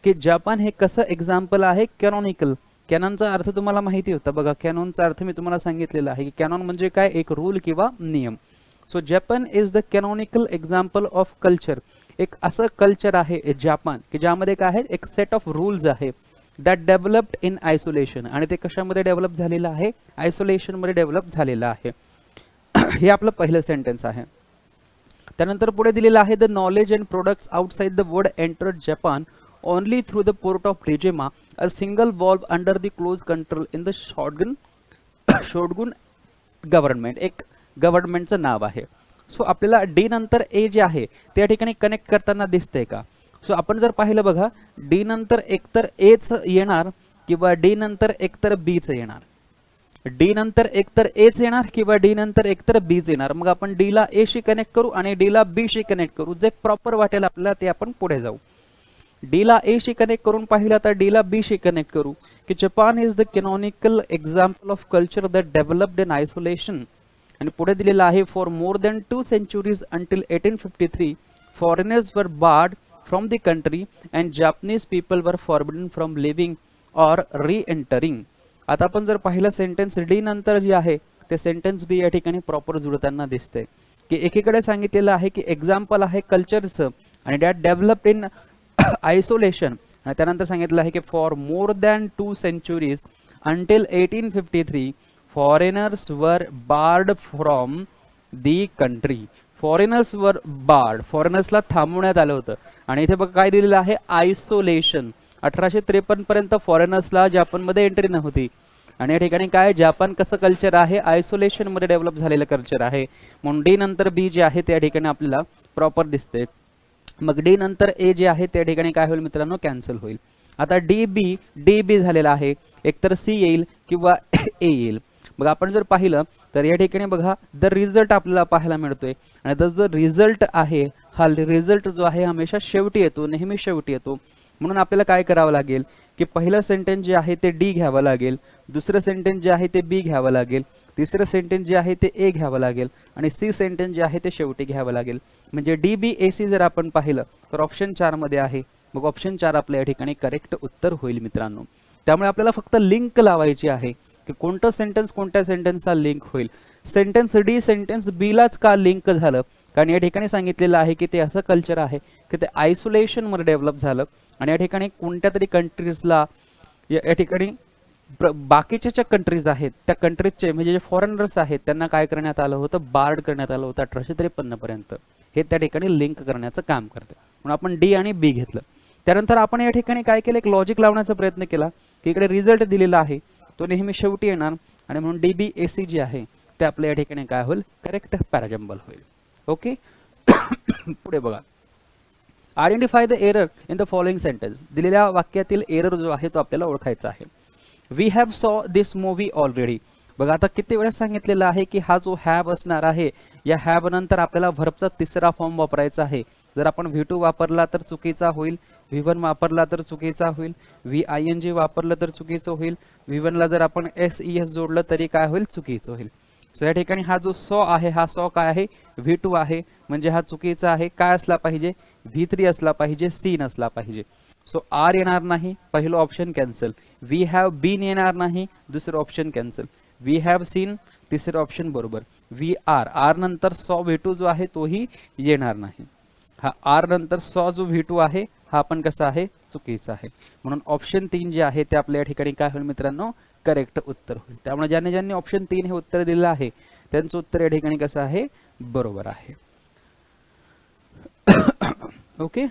की जपान हे कसं एक्झाम्पल आहे, कॅनॉनिकल. कॅनॉनचा अर्थ तुम्हाला माहिती होता बघा, कॅनॉनचा अर्थ मी तुम्हाला सांगितलेला आहे की कॅनॉन म्हणजे काय, एक रूल किंवा नियम. So Japan is the canonical example of culture, एक असं कल्चर आहे जपान की ज्यामध्ये काय आहे, एक सेट ऑफ रूल्स आहे, दॅट डेव्हलप्ड इन आयसोलेशन, आणि ते कशामध्ये डेव्हलप झालेलं आहे, आयसोलेशन मध्ये डेव्हलप झालेलं आहे. हे आपलं पहिलं सेंटेन्स आहे. त्यानंतर पुढे दिलेलं आहे, the knowledge and products outside the world entered Japan only through the port of Dejima, a single valve under the close control in the Shogun government. एक गव्हर्नमेंटचं नाव आहे. सो आपल्याला डी नंतर ए जे आहे त्या ठिकाणी कनेक्ट करताना दिसतंय का. सो आपण जर पाहिलं बघा, डी नंतर एकतर एच येणार किंवा डी नंतर एकतर बीच येणार, डी नंतर एकतर एच येणार किंवा डी नंतर एकतर बीच येणार. मग आपण डी ला ए शी कनेक्ट करू आणि डी ला बी शी कनेक्ट करू, जे प्रॉपर वाटेल आपल्याला ते आपण पुढे जाऊ. डी ला ए शी कनेक्ट करून पाहिलं तर डी ला बी शी कनेक्ट करू की Japan is the canonical example of culture that developed in isolation. आणि पुढे दिलेलं आहे, for more than 2 centuries until 1853 foreigners were barred from the country and Japanese people were forbidden from living or reentering. आता आपण जर पाहिलं sentence D नंतर जे आहे ते सेंटेन्स बी या ठिकाणी प्रॉपर जुळताना दिसतंय की एकीकडे सांगितलेलं आहे की एक्झाम्पल आहे कल्चरचं आणि दॅट डेव्हलप्ड इन आयसोलेशन, आणि त्यानंतर सांगितलं आहे की for more than 2 centuries until 1853 foreigners were barred from the country. Foreigners were barred, फॉरेनर्सला थांबवण्यात आलं होतं. आणि इथे बघा काय दिलेलं आहे, आयसोलेशन. 1853 पर्यंत फॉरेनर्सला जपानमध्ये एंट्री नव्हती, आणि या ठिकाणी काय, जपान कसं कल्चर आहे, आयसोलेशन मध्ये डेव्हलप झालेलं कल्चर आहे. म्हणून डी नंतर बी जे आहे त्या ठिकाणी आपल्याला प्रॉपर दिसते. मग डी नंतर ए जे आहे त्या ठिकाणी काय होईल मित्रांनो, कॅन्सल होईल. आता डी बी झालेला आहे, एकतर सी येईल किंवा ए येईल. मग आपण जर पाहिलं तर या ठिकाणी बघा द रिझल्ट आपल्याला पाहायला मिळतोय, आणि जो रिझल्ट आहे हा रिझल्ट जो आहे हमेशा शेवटी येतो, नेहमी शेवटी येतो. म्हणून आपल्याला काय करावं लागेल की पहिलं सेंटेन्स जे आहे ते डी घ्यावं लागेल, दुसरं सेंटेन्स जे आहे ते बी घ्यावं लागेल, तिसरं सेंटेन्स जे आहे ते ए घ्यावं लागेल, आणि सी सेंटेन्स जे आहे ते शेवटी घ्यावं लागेल. म्हणजे डी बी ए सी जर आपण पाहिलं तर ऑप्शन 4 मध्ये आहे. मग ऑप्शन 4 आपल्या या ठिकाणी करेक्ट उत्तर होईल मित्रांनो. त्यामुळे आपल्याला फक्त लिंक लावायची आहे की कोणतं सेंटेन्स कोणत्या सेंटेन्सला लिंक होईल. सेंटेन्स डी सेंटेन्स बी लाच का लिंक झालं, कारण या ठिकाणी सांगितलेलं आहे की ते असं कल्चर आहे की ते आयसोलेशन मध्ये डेव्हलप झालं, आणि या ठिकाणी कोणत्या तरी कंट्रीजला या ठिकाणी बाकीच्या ज्या कंट्रीज आहेत त्या कंट्रीजचे म्हणजे जे फॉरेनर्स आहेत त्यांना काय करण्यात आलं होतं, बार्ड करण्यात आलं होतं 1853 पर्यंत. हे त्या ठिकाणी लिंक करण्याचं काम करते. म्हणून आपण डी आणि बी घेतलं. त्यानंतर आपण या ठिकाणी काय केलं, एक लॉजिक लावण्याचा प्रयत्न केला की इकडे रिझल्ट दिलेला आहे तो नेहमी शेवटी येणार आणि म्हणून डी बी ए सी जे आहे ते आपल्या या ठिकाणी काय होईल, करेक्ट पॅराजंबल होईल. ओके. पुढे बघा, identify the error in the following sentence. दिलेल्या वाक्यातील एरर जो आहे तो आपल्याला ओळखायचा आहे. वी हॅव सॉ दिस मूवी ऑलरेडी. बघा आता किती वेळा सांगितलेलं आहे की हा जो हॅव असणार आहे या हॅव नंतर आपल्याला व्हर्बचा तिसरा फॉर्म वापरायचा आहे. जर आपण V2 वापरला तर चुकीचा होईल, V1 वापरला तर चुकीचा होईल, VING वापरलं तर चुकीचं होईल, V1 ला जर आपण SES जोडलं तरी काय होईल, चुकीचं होईल. सो या ठिकाणी हा जो सॉ आहे हा सॉ काय आहे, V2 आहे, म्हणजे हा चुकीचा आहे. काय असला पाहिजे, V3 असला पाहिजे, सी नसला पाहिजे. सो आर येणार नाही, पहिलं option cancel. We have been येणार नाही, दुसरं option cancel. We have seen, तिसरं ऑप्शन बरोबर. वी आर, आर नंतर सॉ V2 जो आहे तोही येणार नाही. हा आर नंतर सॉ जो V2 आहे हा पण कसा आहे, चुकीचा आहे. म्हणून ऑप्शन 3 जे आहे ते आपल्या या ठिकाणी काय होईल मित्रांनो, करेक्ट उत्तर होईल. त्यामुळे ज्यांनी ऑप्शन 3 हे उत्तर दिलेलं आहे त्यांचं उत्तर या ठिकाणी कसं आहे, बरोबर आहे. ओके.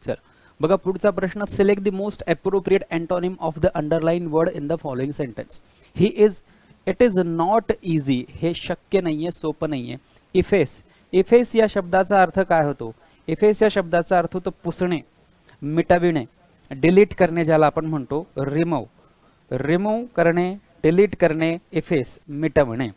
चल बघा पुढचा प्रश्न, select the most appropriate antonym of the underline word in the following sentence. He is, it is not easy, हे शक्य नाहीये, सोपं नाहीये. इफेस, इफेस या शब्दाचा अर्थ काय होतो, इफेस या शब्दाचा अर्थ होतो पुसणे, मिटविणे, डिलीट करणे ज्याला आपण म्हणतो, रिमूव्ह, रिमूव्ह करणे, डिलीट करणे, इफेस मिटवणे.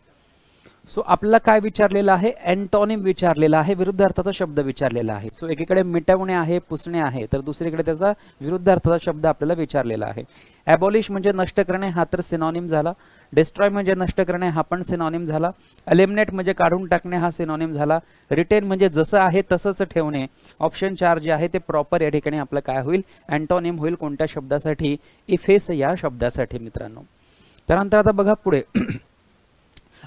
सो आपल्याला काय विचारलेलं आहे, एंटोनिम विचारलेला आहे, विरुद्ध अर्थाचा शब्द विचारलेला आहे. सो एकीकडे मिटवणे आहे, पुसणे आहे, तर दुसरीकडे त्याचा विरुद्ध अर्थाचा शब्द आपल्याला विचारलेला आहे. ॲबॉलिश म्हणजे नष्ट करणे, हा तर सिनॉनिम झाला. डिस्ट्रॉय म्हणजे नष्ट करणे, हा पण सिनॉनिम झाला. एलिमिनेट म्हणजे काढून टाकणे, हा सिनॉनिम झाला. रिटेन म्हणजे जसं आहे तसंच ठेवणे. ऑप्शन 4 जे आहे ते प्रॉपर या ठिकाणी आपलं काय होईल, एंटोनिम होईल. कोणत्या शब्दासाठी, इफेस या शब्दासाठी मित्रांनो. त्यानंतर आता बघा पुढे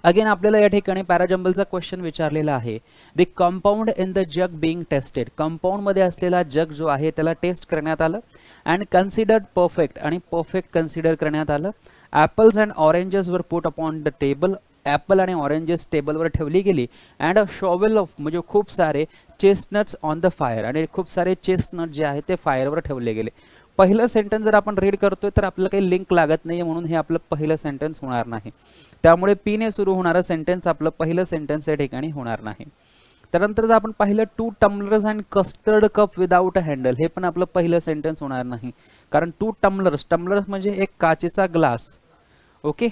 अगेन आपल्याला या ठिकाणी पॅराजंबलचा क्वेश्चन विचारलेला आहे. The compound in the jug being tested, compound मध्ये असलेला जग जो आहे त्याला टेस्ट करण्यात आलं. अँड कन्सिडर्ड परफेक्ट, आणि परफेक्ट कन्सिडर करण्यात आलं. Apples and oranges were put upon the table, apple आणि ऑरेंजेस टेबलवर ठेवली गेली. अँड अ शॉवेल ऑफ म्हणजे खूप सारे चेस्टनट्स ऑन द फायर, आणि खूप सारे चेस्टनट जे आहे ते फायरवर ठेवले गेले. पहिलं सेंटेन्स जर आपण रीड करतोय तर आपल्याला काही लिंक लागत नाहीये, म्हणून हे आपलं पहिलं सेंटेन्स होणार नाही. त्यामुळे पी ने सुरू होणारं सेंटेन्स आपलं पहिलं सेंटेन्स या ठिकाणी होणार नाही. त्यानंतर जर आपण पाहिलं, 2 tumblers and custard cup without a handle, हे पण आपलं पहिलं सेंटेन्स होणार नाही. कारण 2 टम्बलर्स, टम्बलर्स म्हणजे एक काचेचा ग्लास, ओके,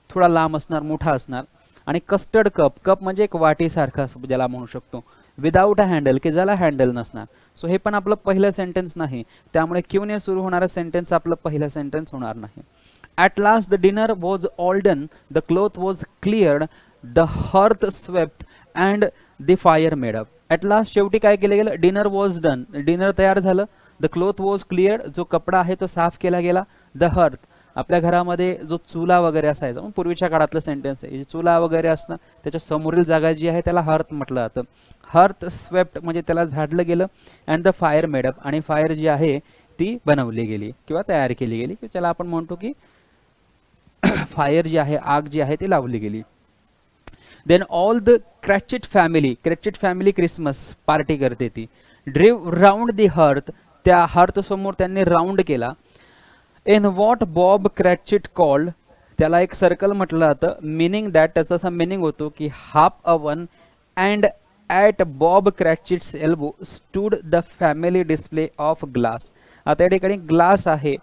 थोडा लांब असणार, मोठा असणार. आणि कस्टर्ड कप, कप म्हणजे एक वाटीसारखा ज्याला म्हणू शकतो. विदाउट अ हँडल की ज्याला हँडल नसणार. सो हे पण आपलं पहिलं सेंटेन्स नाही. त्यामुळे क्यू ने सुरू होणारं सेंटेन्स आपलं पहिलं सेंटेन्स होणार नाही. At last the dinner was all done, the cloth was cleared, the hearth swept and the fire made up. At last शेवटी काय केलं गेलं, डिनर वॉज डन, डिनर तयार झालं. द क्लोथ वॉज क्लिअर्ड, जो कपडा आहे तो साफ केला गेला. द हर्थ, आपल्या घरामध्ये जो चुला वगैरे असायचा, पूर्वीच्या काळातलं सेंटेन्स आहे, चुला वगैरे असणं, त्याच्या समोरील जागा जी आहे त्याला हर्थ म्हटलं जातं. हर्थ स्वेप्ट म्हणजे त्याला झाडलं गेलं. अँड द फायर मेडअप, आणि फायर जी आहे ती बनवली गेली किंवा तयार केली गेली, की त्याला आपण म्हणतो की फायर जी आहे, आग जी आहे ती लावली गेली. Then all the Cratchit family Christmas party करते ती. ड्रिव राऊंड दी हर्थ, त्या हर्थ समोर त्यांनी राऊंड केला. In what Bob Cratchit called, त्याला एक सर्कल म्हटलं जातं. मिनिंग दॅट, त्याचा असा मिनिंग होतो की half a one. And at Bob Cratchit's elbow stood the family display of glass. आता या ठिकाणी ग्लास आहे,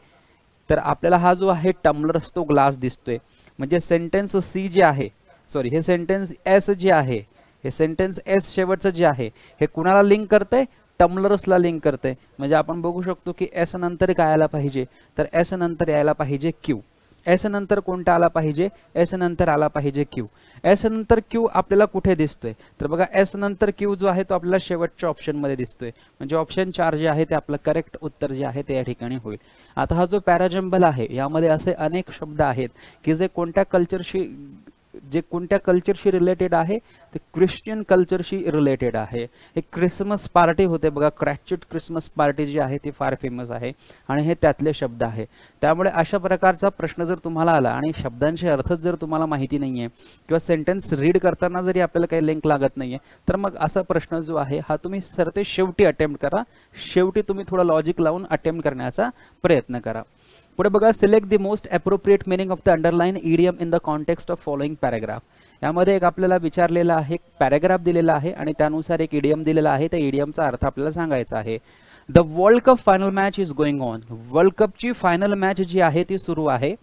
तर आपल्याला हा जो आहे टम्बलर तो ग्लास दिसतोय. म्हणजे सेंटेन्स सी जे आहे, सॉरी हे सेंटेन्स एस जे आहे, हे सेंटेन्स एस शेवटचं जे आहे हे कुणाला लिंक करतंय, टम्बलर्सला लिंक करतंय. म्हणजे आपण बघू शकतो की एस नंतर काय आला पाहिजे, तर एस नंतर यायला पाहिजे क्यू. एस नंतर कोणता आला पाहिजे, एस नंतर आला पाहिजे क्यू. एस नंतर क्यू आपल्याला कुठे दिसतोय, तर बघा एस नंतर क्यू जो आहे तो आपल्याला शेवटच्या ऑप्शन मध्ये दिसतोय. म्हणजे ऑप्शन 4 जे आहे ते आपलं करेक्ट उत्तर जे आहे ते या ठिकाणी होईल. आता हा जो पॅराजंबल आहे यामध्ये असे अनेक शब्द आहेत की जे कोणत्या कल्चरशी जे कोणत्या कल्चरशी रिलेटेड आहे ते ख्रिश्चन कल्चरशी रिलेटेड आहे. एक क्रिसमस पार्टी होते बघा, क्रॅचेट क्रिसमस पार्टी जी आहे ती फार फेमस आहे आणि हे त्यातले शब्द आहे. त्यामुळे अशा प्रकारचा प्रश्न जर तुम्हाला आला आणि शब्दांचे अर्थ जर तुम्हाला माहिती नाही आहे किंवा सेंटेन्स रीड करताना जरी आपल्याला काही लिंक लागत नाही आहे, तर मग असा प्रश्न जो आहे हा तुम्ही सरते शेवटी अटेम्प्ट करा. शेवटी तुम्ही थोडा लॉजिक लावून अटेम्प्ट करण्याचा प्रयत्न करा. पुढे बघा, select the most appropriate meaning of the underline idiom in the context of following paragraph. यामध्ये एक आपल्याला विचारलेला आहे, पॅराग्राफ दिलेला आहे आणि त्यानुसार एक इडियम दिलेला आहे. त्या इडियमचा अर्थ आपल्याला सांगायचा आहे. The world cup final match is going on. World कपची फायनल मॅच जी आहे ती सुरू आहे.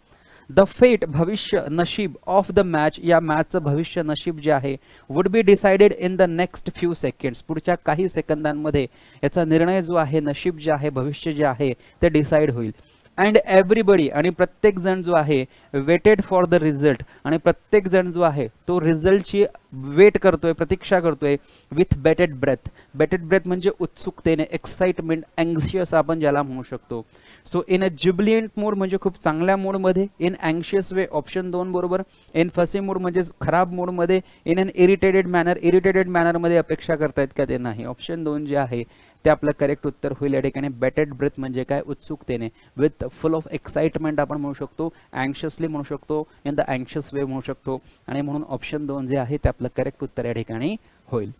द फेट भविष्य नशीब ऑफ द मॅच, या मॅचचं भविष्य नशीब जे आहे would be decided in the next few seconds. पुढच्या काही सेकंदांमध्ये याचा निर्णय जो आहे, नशीब जे आहे, भविष्य जे आहे ते डिसाइड होईल. अँड एव्हरीबडी, आणि प्रत्येक जण जो आहे वेटेड फॉर द रिझल्ट, आणि प्रत्येक जण जो आहे तो रिझल्टची वेट करतोय, प्रतीक्षा करतोय विथ बेटेड ब्रेथ. बेटेड ब्रेथ म्हणजे उत्सुकतेने, एक्साइटमेंट, अँक्शियस आपण ज्याला म्हणू शकतो. So in a Jubilant mood म्हणजे खूप चांगल्या मूडमध्ये. इन अँक्शियस वे ऑप्शन 2 बरोबर. इन फसी मूड म्हणजे खराब मूडमध्ये. In an irritated manner, irritated मॅनरमध्ये अपेक्षा करतायत का ते नाही. ऑप्शन 2 जे आहे ते आपलं करेक्ट उत्तर होईल. या ठिकाणी बेटेड ब्रेथ म्हणजे काय, उत्सुकतेने, विथ फुल ऑफ एक्साइटमेंट आपण म्हणू शकतो, अँक्शियसली म्हणू शकतो, इन द अँक्शियस वे म्हणू शकतो, आणि म्हणून ऑप्शन 2 जे आहे ते आपलं करेक्ट उत्तर या ठिकाणी होईल.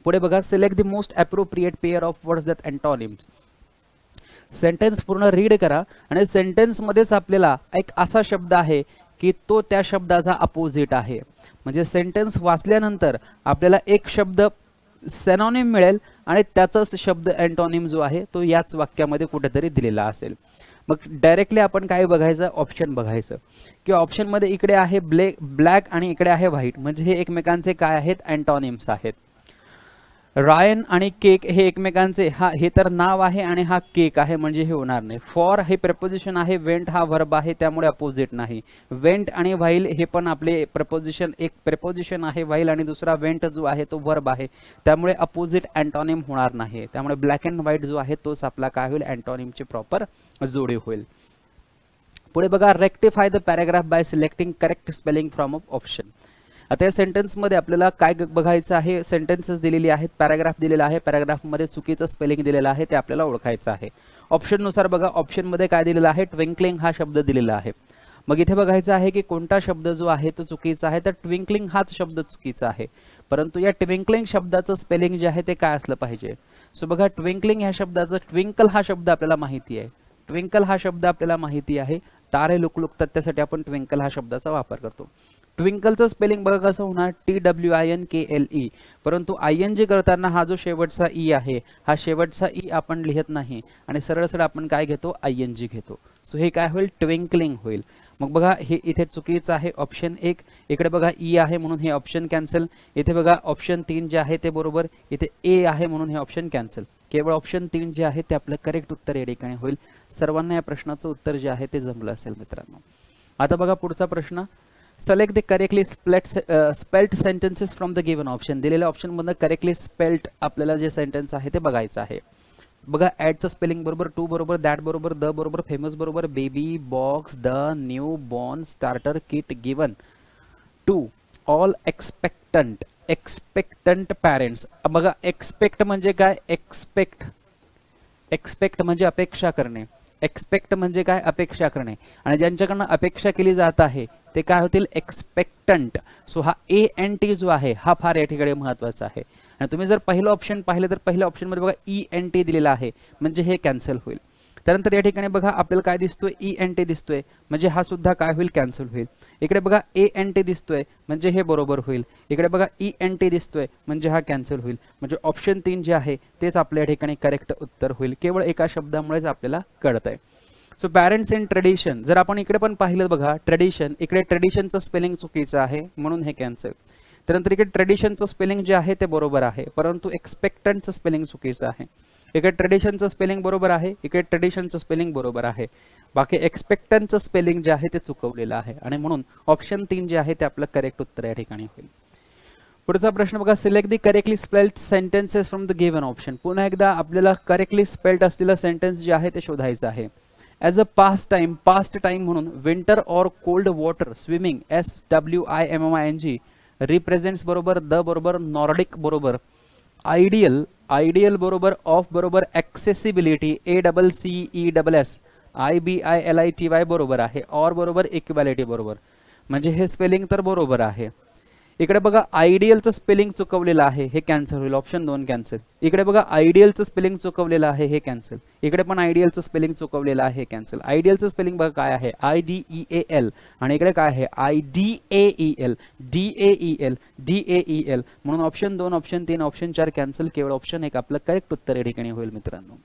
पुढे बघा, select the most appropriate pair of words that antonyms. Sentence पूर्ण रीड करा आणि सेंटेन्स मध्येच आपल्याला एक असा शब्द आहे की तो त्या शब्दाचा अपोजिट आहे. म्हणजे सेंटेन्स वाचल्यानंतर आपल्याला एक शब्द सेनोनिम मिळेल आणि त्याचाच शब्द अँटोनिम जो आहे तो याच वाक्यामध्ये कुठेतरी दिलेला असेल. मग डायरेक्टली आपण काय बघायचं, ऑप्शन बघायचं की ऑप्शन मध्ये इकडे आहे ब्लॅक आणि इकडे आहे व्हाईट, म्हणजे हे एकमेकांचे काय आहेत, अँटोनिम्स आहेत. रायन आणि केक हे एकमेकांचे, हे तर नाव आहे आणि हा केक आहे म्हणजे हे होणार नाही. फॉर हे प्रपोजिशन आहे, वेंट हा वर्ब आहे त्यामुळे अपोजिट नाही. वेंट आणि व्हाईल हे पण आपले प्रपोजिशन, एक प्रपोजिशन आहे व्हाईल आणि दुसरा वेंट जो आहे तो वर्ब आहे त्यामुळे अपोजिट अँटोनिम होणार नाही. त्यामुळे ब्लॅक अँड व्हाईट जो आहे तोच आपला काय होईल, अँटोनिमची प्रॉपर जोडी होईल. पुढे बघा, rectify the paragraph bye selecting correct spelling from option. आता या सेंटेन्स मध्ये आपल्याला काय बघायचं आहे, सेंटेन्सेस दिलेली आहेत, पॅराग्राफ दिलेला आहे, पॅराग्राफ मध्ये चुकीचं स्पेलिंग दिलेलं आहे ते आपल्याला ओळखायचं आहे. ऑप्शन नुसार बघा, ऑप्शन मध्ये काय दिलेलं आहे, ट्विंकलिंग हा शब्द दिलेला आहे. मग इथे बघायचं आहे की कोणता शब्द जो आहे तो चुकीचा आहे, तर ट्विंकलिंग हाच शब्द चुकीचा आहे. परंतु या ट्विंकलिंग शब्दाचं स्पेलिंग जे आहे ते काय असलं पाहिजे. सो बघा, ट्विंकलिंग ह्या शब्दाचं, ट्विंकल हा शब्द आपल्याला माहिती आहे, ट्विंकल हा शब्द आपल्याला माहिती आहे, तारे लुकलुकतात त्यासाठी आपण ट्विंकल हा शब्दाचा वापर करतो. ट्विंकलचं स्पेलिंग बघा कसं होणार, TWINKLE. परंतु ING करताना हा जो शेवटचा ई आहे, हा शेवटचा ई आपण लिहित नाही आणि सरळ सरळ आपण काय घेतो, ING घेतो. सो हे काय होईल, ट्विंकलिंग होईल. मग बघा, हे इथे चुकीचं आहे, ऑप्शन 1. इकडे बघा ई आहे म्हणून हे ऑप्शन कॅन्सल. इथे बघा ऑप्शन 3 जे आहे ते बरोबर, इथे ए आहे म्हणून हे ऑप्शन कॅन्सल. केवळ ऑप्शन 3 जे आहे ते आपलं करेक्ट उत्तर या ठिकाणी होईल. सर्वांना या प्रश्नाचं उत्तर जे आहे ते जमलं असेल मित्रांनो. आता बघा पुढचा प्रश्न, select the correctly spelt sentences from the given option. दिलेल्या ऑप्शन मधून करेक्टली स्पेल्ट आपल्याला जे सेंटेन्स आहे ते बघायचं आहे. बघा, ॲडचं स्पेलिंग बरोबर, टू बरोबर, दॅट बरोबर, द बरोबर, फेमस बरोबर, baby, box, the, newborn, starter, kit, given, to, all, expectant, expectant parents. बघा, एक्सपेक्ट म्हणजे काय, एक्सपेक्ट म्हणजे अपेक्षा करणे, एक्सपेक्ट म्हणजे काय, अपेक्षा करणे, आणि ज्यांच्याकडनं अपेक्षा केली जात आहे ते काय होतील, एक्सपेक्टंट. सो हा ANT जो आहे हा फार या ठिकाणी महत्वाचा आहे. आणि तुम्ही जर पहिलं ऑप्शन पाहिलं तर पहिल्या ऑप्शन मध्ये बघा ENT दिलेला आहे म्हणजे हे कॅन्सल होईल. त्यानंतर या ठिकाणी बघा आपल्याला काय दिसतोय, ENT दिसतोय म्हणजे हा सुद्धा काय होईल, कॅन्सल होईल. इकडे बघा ANT दिसतोय म्हणजे हे बरोबर होईल. इकडे बघा ENT दिसतोय म्हणजे हा कॅन्सल होईल. म्हणजे ऑप्शन 3 जे आहे तेच आपल्या ठिकाणी करेक्ट उत्तर होईल. केवळ एका शब्दामुळेच आपल्याला कळत आहे. सो पॅरेंट्स इन ट्रेडिशन, जर आपण इकडे पण पाहिलं बघा ट्रेडिशन, इकडे ट्रेडिशनचं स्पेलिंग चुकीचं आहे म्हणून हे कॅन्सल. त्यानंतर इकडे ट्रेडिशनचं स्पेलिंग जे आहे ते बरोबर आहे परंतु एक्सपेक्टंटचं स्पेलिंग चुकीचं आहे. इकडे ट्रेडिशनचं स्पेलिंग बरोबर आहे, इकडे ट्रेडिशनचं स्पेलिंग बरोबर आहे, बाकी एक्सपेक्टंटचं स्पेलिंग जे आहे ते चुकवलेलं आहे आणि म्हणून ऑप्शन 3 जे आहे ते आपलं करेक्ट उत्तर या ठिकाणी होईल. पुढचा प्रश्न बघा, select the correctly spelled sentences from the given option. पुन्हा एकदा आपल्याला करेक्टली स्पेल्ड असलेलं सेंटेन्स जे आहे ते शोधायचं आहे. ॲज अ पास्ट टाइम म्हणून winter or cold water swimming SWIMMING represents बरोबर द बरोबर नॉर्डिक बरोबर आयडियल बरोबर ऑफ बरोबर ॲक्सेसिबिलिटी ACCESS IBILITY बरोबर आहे ऑर बरोबर इक्वॅलिटी बरोबर म्हणजे हे स्पेलिंग तर बरोबर आहे. इकडे बघा आयडियलचं स्पेलिंग चुकवलेलं आहे हे कॅन्सल होईल ऑप्शन 2 कॅन्सल. इकडे बघा आयडियलचं स्पेलिंग चुकवलेलं आहे हे कॅन्सल. इकडे पण आयडियलचं स्पेलिंग चुकवलेलं आहे कॅन्सल. आयडियलचं स्पेलिंग बघा काय आहे IDEAL आणि इकडे काय आहे DAEL म्हणून ऑप्शन 2 ऑप्शन 3 ऑप्शन 4 कॅन्सल. केवळ ऑप्शन 1 आपलं करेक्ट उत्तर या ठिकाणी होईल मित्रांनो.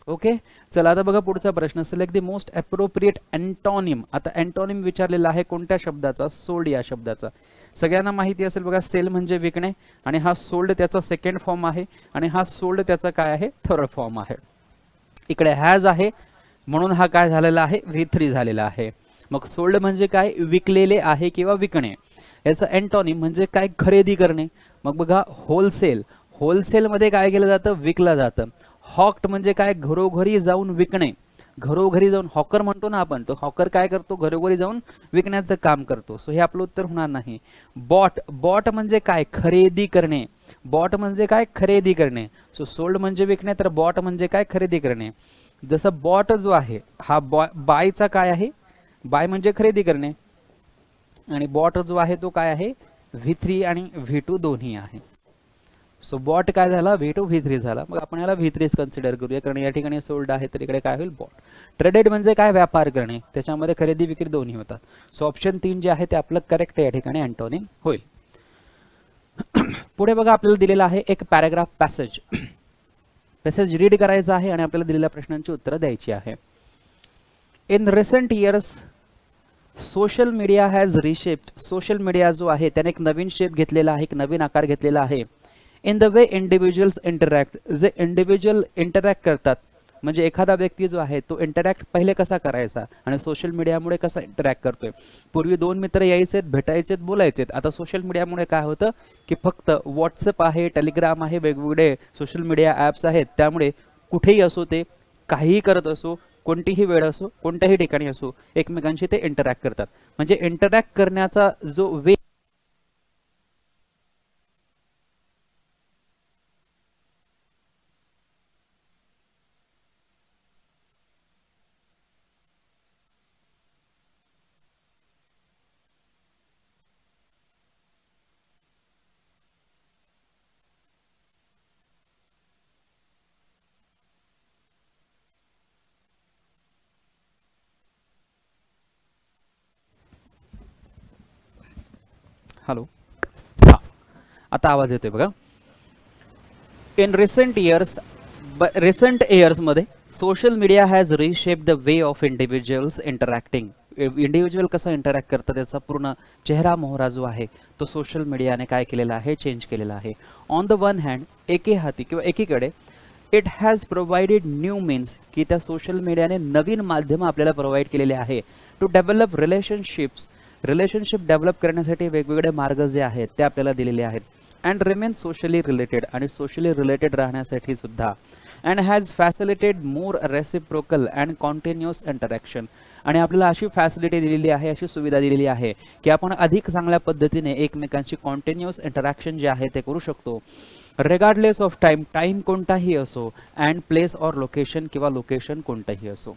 ओके चला आता बघा पुढचा प्रश्न select the most appropriate antonym. आता अँटोनिम विचारलेला आहे कोणत्या शब्दाचा सोल्ड या शब्दाचा. सगळ्यांना माहिती असेल बघा सेल म्हणजे विकणे आणि हा सोल्ड त्याचा सेकंड फॉर्म आहे आणि हा सोल्ड त्याचा काय आहे थर्ड फॉर्म आहे. इकडे हॅज आहे म्हणून हा काय झालेला आहे V3 झालेला आहे. मग सोल्ड म्हणजे काय विकलेले आहे किंवा विकणे. याचं अँटोनिम म्हणजे काय खरेदी करणे. मग बघा होलसेल मध्ये काय केलं जातं विकलं जातं. हॉक्ड म्हणजे काय घरोघरी जाऊन विकणे. घरोघरी जाऊन हॉकर म्हणतो ना आपण तो हॉकर काय करतो घरोघरी जाऊन विकण्याचं काम करतो. सो हे आपलं उत्तर होणार नाही. बॉट म्हणजे काय खरेदी करणे. बॉट म्हणजे काय खरेदी करणे. सो सोल्ड म्हणजे विकणे तर बॉट म्हणजे काय खरेदी करणे. जसं बॉट जो आहे हा बायचा काय आहे बाय म्हणजे खरेदी करणे आणि बॉट जो आहे तो काय आहे V3 आणि V2 दोन्ही आहे. सो बॉट काय झाला V2 V3 झाला. मग आपण याला V3 कन्सिडर करूया कारण या ठिकाणी सोल्ड आहे तर इकडे काय होईल बॉट. ट्रेडेड म्हणजे काय व्यापार करणे त्याच्यामध्ये खरेदी विक्री दोन्ही होतात. सो ऑप्शन 3 जे आहे ते आपलं करेक्ट या ठिकाणी अँटोनिम होईल. पुढे बघा आपल्याला दिलेला आहे एक पॅराग्राफ पॅसेज रीड करायचा आहे आणि आपल्याला दिलेल्या प्रश्नांची उत्तरं द्यायची आहे. In recent years social media has reshaped. Social media जो आहे त्याने एक नवीन शेप घेतलेला आहे एक नवीन आकार घेतलेला आहे. In the way individuals interact. जे इंडिव्हिज्युअल इंटरॅक्ट करतात म्हणजे एखादा व्यक्ती जो आहे तो इंटरॅक्ट पहिले कसा करायचा आणि सोशल मीडियामुळे कसा इंटरॅक्ट करतोय. पूर्वी 2 मित्र यायचेत भेटायचेत बोलायचेत. आता सोशल मीडियामुळे काय होतं की फक्त व्हॉट्सअप आहे टेलिग्राम आहे वेगवेगळे सोशल मीडिया ॲप्स आहेत. त्यामुळे कुठेही असो ते काहीही करत असो कोणतीही वेळ असो कोणत्याही ठिकाणी असो एकमेकांशी ते इंटरॅक्ट करतात. म्हणजे इंटरॅक्ट करण्याचा जो वे हॅलो हा आता आवाज येतोय बघा. इन रिसेंट इयर्स मध्ये social media has रिशेप the way of individuals interacting. Individual कसं इंटरॅक्ट करतं त्याचा पूर्ण चेहरा मोहरा जो आहे तो सोशल मीडियाने काय केलेला आहे चेंज केलेला आहे. ऑन द वन हँड एके हाती किंवा एकीकडे it has provided new means की त्या सोशल मीडियाने नवीन माध्यम आपल्याला प्रोव्हाइड केलेले आहे टू डेव्हलप रिलेशनशिप डेव्हलप करण्यासाठी वेगवेगळे मार्ग जे आहेत ते आपल्याला दिलेले आहेत. अँड रिमेन सोशली रिलेटेड आणि सोशली रिलेटेड राहण्यासाठी सुद्धा. And has फॅसिलिटेड more reciprocal and कॉन्टिन्युअस interaction. आणि आपल्याला अशी फॅसिलिटी दिलेली आहे अशी सुविधा दिलेली आहे की आपण अधिक चांगल्या पद्धतीने एकमेकांशी कॉन्टिन्युअस इंटरॅक्शन जे आहे ते करू शकतो. रिगार्डलेस ऑफ टाइम कोणताही असो अँड प्लेस ऑर लोकेशन किंवा लोकेशन कोणतंही असो.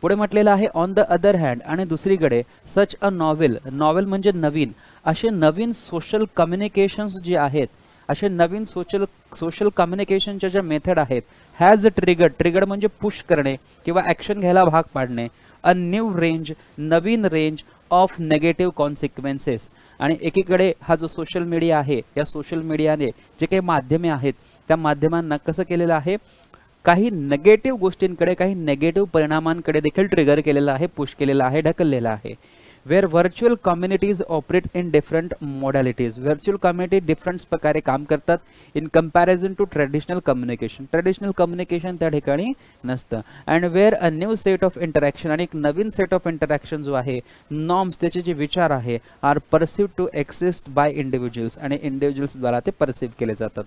पुढे म्हटलेलं आहे ऑन द अदर हँड आणि दुसरीकडे सच अ नॉवेल म्हणजे नवीन असे नवीन सोशल कम्युनिकेशन्स जे आहेत असे नवीन सोशल कम्युनिकेशनच्या ज्या मेथड आहेत हॅज ट्रिगर्ड म्हणजे पुश करणे किंवा ॲक्शन घ्यायला भाग पाडणे. अ नवीन रेंज ऑफ नेगेटिव्ह कॉन्सिक्वेन्सेस. आणि एकीकडे हा जो सोशल मीडिया आहे या सोशल मीडियाने जे काही माध्यमे आहेत त्या माध्यमांना कसं केलेलं आहे काही नेगेटिव्ह गोष्टींकडे काही नेगेटिव्ह परिणामांकडे देखील ट्रिगर केलेला आहे पुश केलेला आहे ढकललेला आहे. Where virtual communities operate in different modalities. Virtual community different प्रकारे काम करतात in comparison to traditional communication त्या ठिकाणी नसतं. And where a new set of interaction आणि एक नवीन सेट ऑफ इंटरॅक्शन जो आहे नॉर्म्स त्याचे जे विचार आहे are perceive to exist by individuals आणि इंडिव्हिज्युअल्स द्वारा ते परसिव्ह केले जातात.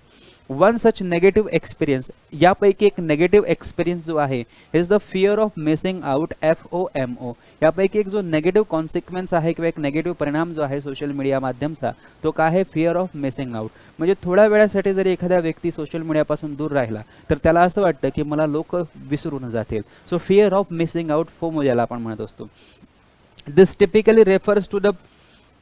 वन सच नेगेटिव्ह एक्सपिरियन्स, यापैकी एक नेगेटिव्ह एक्सपिरियन्स जो आहे is the fear of missing out, FOMO. यापैकी एक जो नेगेटिव्ह कॉन्सिक्वेन्स आहे किंवा एक नेगेटिव्ह परिणाम जो आहे सोशल मीडिया माध्यमचा, तो काय आहे, फिअर ऑफ मिसिंग आउट. म्हणजे थोड्या वेळासाठी जरी एखाद्या व्यक्ती सोशल मीडियापासून दूर राहिला तर त्याला असं वाटतं की मला लोक विसरून जातील. So fear of missing out, FOMO ज्याला आपण म्हणत असतो. This typically refers to the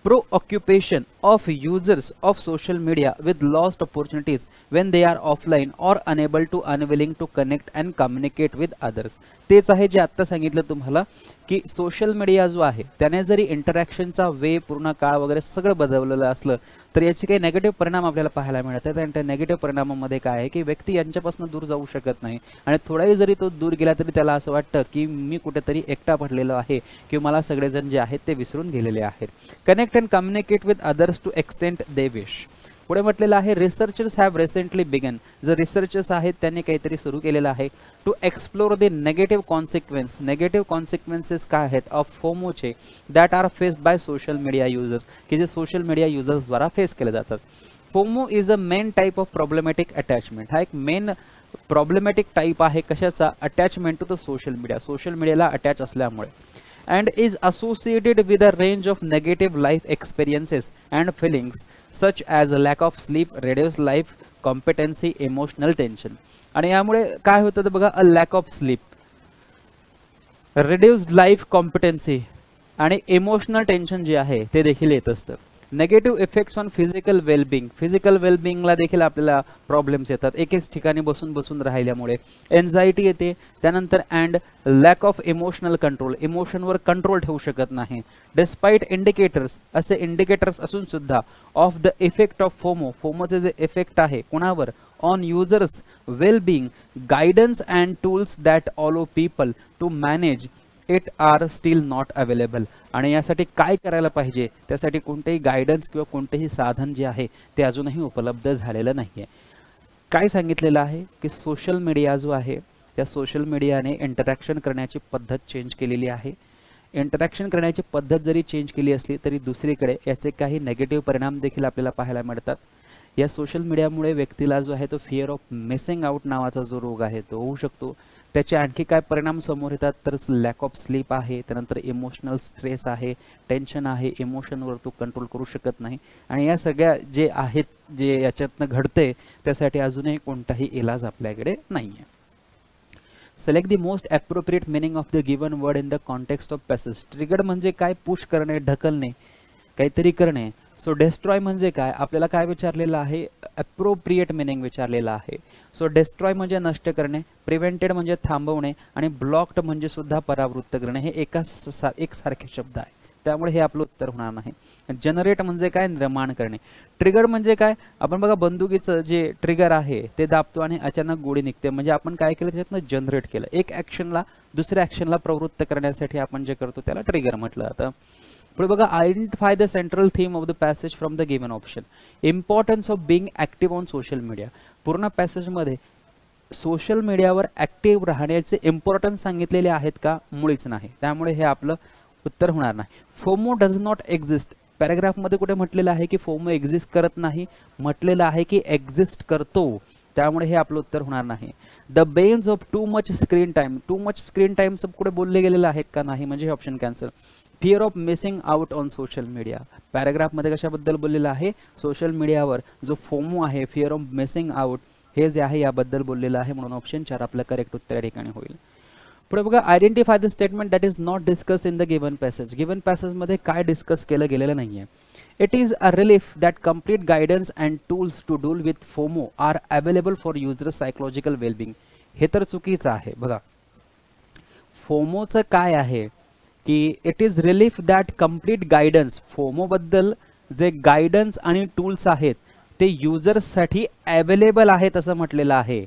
preoccupation of users of social media with lost opportunities when they are offline or unwilling to connect and communicate with others. तेच आहे जे आता सांगितलं तुम्हाला की सोशल मीडिया जो आहे त्याने जरी इंटरॅक्शनचा वे, पूर्ण काळ वगैरे सगळं बदललेलं असलं तर याचे काही नेगेटिव्ह परिणाम आपल्याला पाहायला मिळतात. आणि त्या नेगेटिव्ह परिणामामध्ये काय आहे की व्यक्ती यांच्यापासून दूर जाऊ शकत नाही आणि थोडाही जरी तो दूर गेला तरी त्याला असं वाटतं की मी कुठेतरी एकटा पडलेलो आहे किंवा मला सगळेजण जे आहेत ते विसरून गेलेले आहेत. Connect and communicate with others to extend they wish. पुढे म्हटलेलं आहे रिसर्चर्स हॅव रिसेंटली बिगन, जर रिसर्चर्स आहेत त्यांनी काहीतरी सुरू केलेलं आहे to explore the negative consequence. Negative consequences काय आहेत ऑफ फोमोचे that are faced by social media users, की जे सोशल मीडिया युजर्सद्वारा फेस केले जातात. FOMO is a main type of problematic attachment. हा एक मेन प्रॉब्लेमॅटिक टाईप आहे कशाचा, attachment to the social media, social मीडियाला अटॅच असल्यामुळे. And is associated with a range of negative life experiences and feelings such as a lack of sleep, reduced life competency, emotional tension. आणि यामुळे काय होतं तर बघा, a lack of sleep, reduced life competency आणि emotional tension जे आहे ते देखील येत असतं. Negative effects on physical wellbeing, physical वेलबिंगला देखील आपल्याला प्रॉब्लेम्स येतात एकेच ठिकाणी बसून बसून राहिल्यामुळे. एन्झायटी येते, त्यानंतर and lack of emotional control, इमोशनवर कंट्रोल ठेवू शकत नाही. डिस्पाइट इंडिकेटर्स, असे इंडिकेटर्स असून सुद्धा of the effect of FOMO, फोमोचे जे इफेक्ट आहे कुणावर, on users wellbeing, guidance and tools that allow people to manage it are still not available. आणि यासाठी काय करायला पाहिजे, त्यासाठी कोणतेही गायडन्स किंवा कोणतेही साधन जे आहे ते अजूनही उपलब्ध झालेलं नाही आहे. काय सांगितलेलं आहे की सोशल मीडिया जो आहे त्या सोशल मीडियाने इंटरॅक्शन करण्याची पद्धत चेंज केलेली आहे. इंटरॅक्शन करण्याची पद्धत जरी चेंज केली असली तरी दुसरीकडे याचे काही नेगेटिव्ह परिणाम देखील आपल्याला पाहायला मिळतात. या सोशल मीडियामुळे व्यक्तीला जो आहे तो फिअर ऑफ मिसिंग आउट नावाचा जो रोग आहे तो होऊ शकतो. त्याचे आणखी काय परिणाम समोर येतात तर लॅक ऑफ स्लीप आहे, त्यानंतर इमोशनल स्ट्रेस आहे, टेन्शन आहे, इमोशनवर तो कंट्रोल करू शकत नाही. आणि या सगळ्या जे आहेत जे याच्यातनं घडते त्यासाठी अजूनही कोणताही इलाज आपल्याकडे नाही आहे. Select the most appropriate meaning of the given word in the context of passage. Triggered म्हणजे काय, पुश करणे, ढकलणे, काहीतरी करणे. सो डेस्ट्रॉय म्हणजे काय, आपल्याला काय विचारलेलं आहे, ॲप्रोप्रिएट मिनिंग विचारलेलं आहे. सो डेस्ट्रॉय म्हणजे नष्ट करणे, प्रिव्हेंटेड म्हणजे थांबवणे आणि ब्लॉक्ड म्हणजे सुद्धा परावृत्त करणे. हे एकसारखे शब्द आहे त्यामुळे हे आपलं उत्तर होणार नाही. जनरेट म्हणजे काय, निर्माण करणे. ट्रिगर म्हणजे काय, आपण बघा बंदुकीचं जे ट्रिगर आहे ते दाबतो आणि अचानक गोळी निघते, म्हणजे आपण काय केलं त्याच्यातनं जनरेट केलं. एक ॲक्शनला दुसऱ्या ॲक्शनला प्रवृत्त करण्यासाठी आपण जे करतो त्याला ट्रिगर म्हटलं जातं. पुढे बघा, identify the central theme of the passage from the given option. Importance of being active on social media. पूर्ण पॅसेजमध्ये सोशल मीडियावर ॲक्टिव्ह राहण्याचे इम्पॉर्टन्स सांगितलेले आहेत का, मुळीच नाही. त्यामुळे हे आपलं उत्तर होणार नाही. FOMO does not exist. पॅराग्राफमध्ये कुठे म्हटलेलं आहे की फोमो एक्झिस्ट करत नाही, म्हटलेलं आहे की एक्झिस्ट करतो, त्यामुळे हे आपलं उत्तर होणार नाही. The banes of too much screen time. Too much screen time सब कुठे बोलले गेलेलं आहेत का, नाही, म्हणजे हे option cancel. Fear of missing out on social media. पॅराग्राफमध्ये कशाबद्दल बोललेलं आहे, सोशल मीडियावर जो फोमो आहे, फिअर ऑफ मिसिंग आउट, हे जे आहे याबद्दल बोललेलं आहे, म्हणून ऑप्शन 4 आपलं करेक्ट उत्तर या ठिकाणी होईल. पुढे बघा, identify the statement that is not discuss in the given passage. Given पॅसेजमध्ये काय डिस्कस केलं गेलेलं नाही आहे. It is a relief that complete guidance and tools to deal with FOMO are available for users psychological wellbeing. हे तर चुकीचं आहे. बघा, फोमोचं काय आहे की it is relief that complete guidance. फोमोबद्दल जे गायडन्स आणि टूल्स आहेत ते युजर्ससाठी अवेलेबल आहेत असं म्हटलेलं आहे,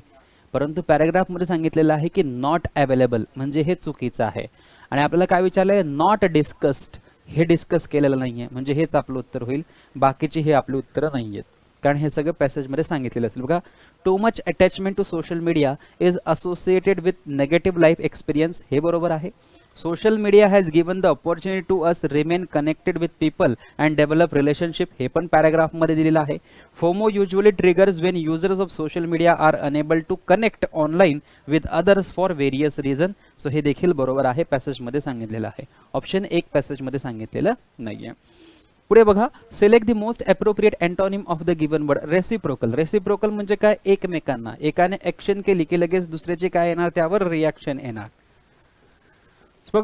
परंतु पॅराग्राफमध्ये सांगितलेलं आहे की नॉट अवेलेबल, म्हणजे हे चुकीचं आहे. आणि आपल्याला काय विचारलं आहे, नॉट डिस्कस्ड, हे डिस्कस केलेलं नाही आहे, म्हणजे हेच आपलं उत्तर होईल. बाकीची हे आपली उत्तरं नाही आहेत कारण हे सगळं पॅसेजमध्ये सांगितलेलं असेल. बघा, too much attachment to social media is associated with negative life experience, हे बरोबर आहे. Social media has given the opportunity to us remain connected with people and develop relationship, हे पण पॅराग्राफमध्ये दिलेलं आहे. FOMO usually triggers when users of social media are enable to connect online with others for various reason. So हे देखील बरोबर आहे, पॅसेजमध्ये सांगितलेलं आहे. ऑप्शन 1 पॅसेजमध्ये सांगितलेलं नाहीये. पुढे बघा, select the most appropriate antonym of the given word. Reciprocal. Reciprocal म्हणजे काय? एकमेकांना, एकाने ऍक्शन केली की लगेच दुसऱ्याचे काय येणार, त्यावर रिॲक्शन येणार.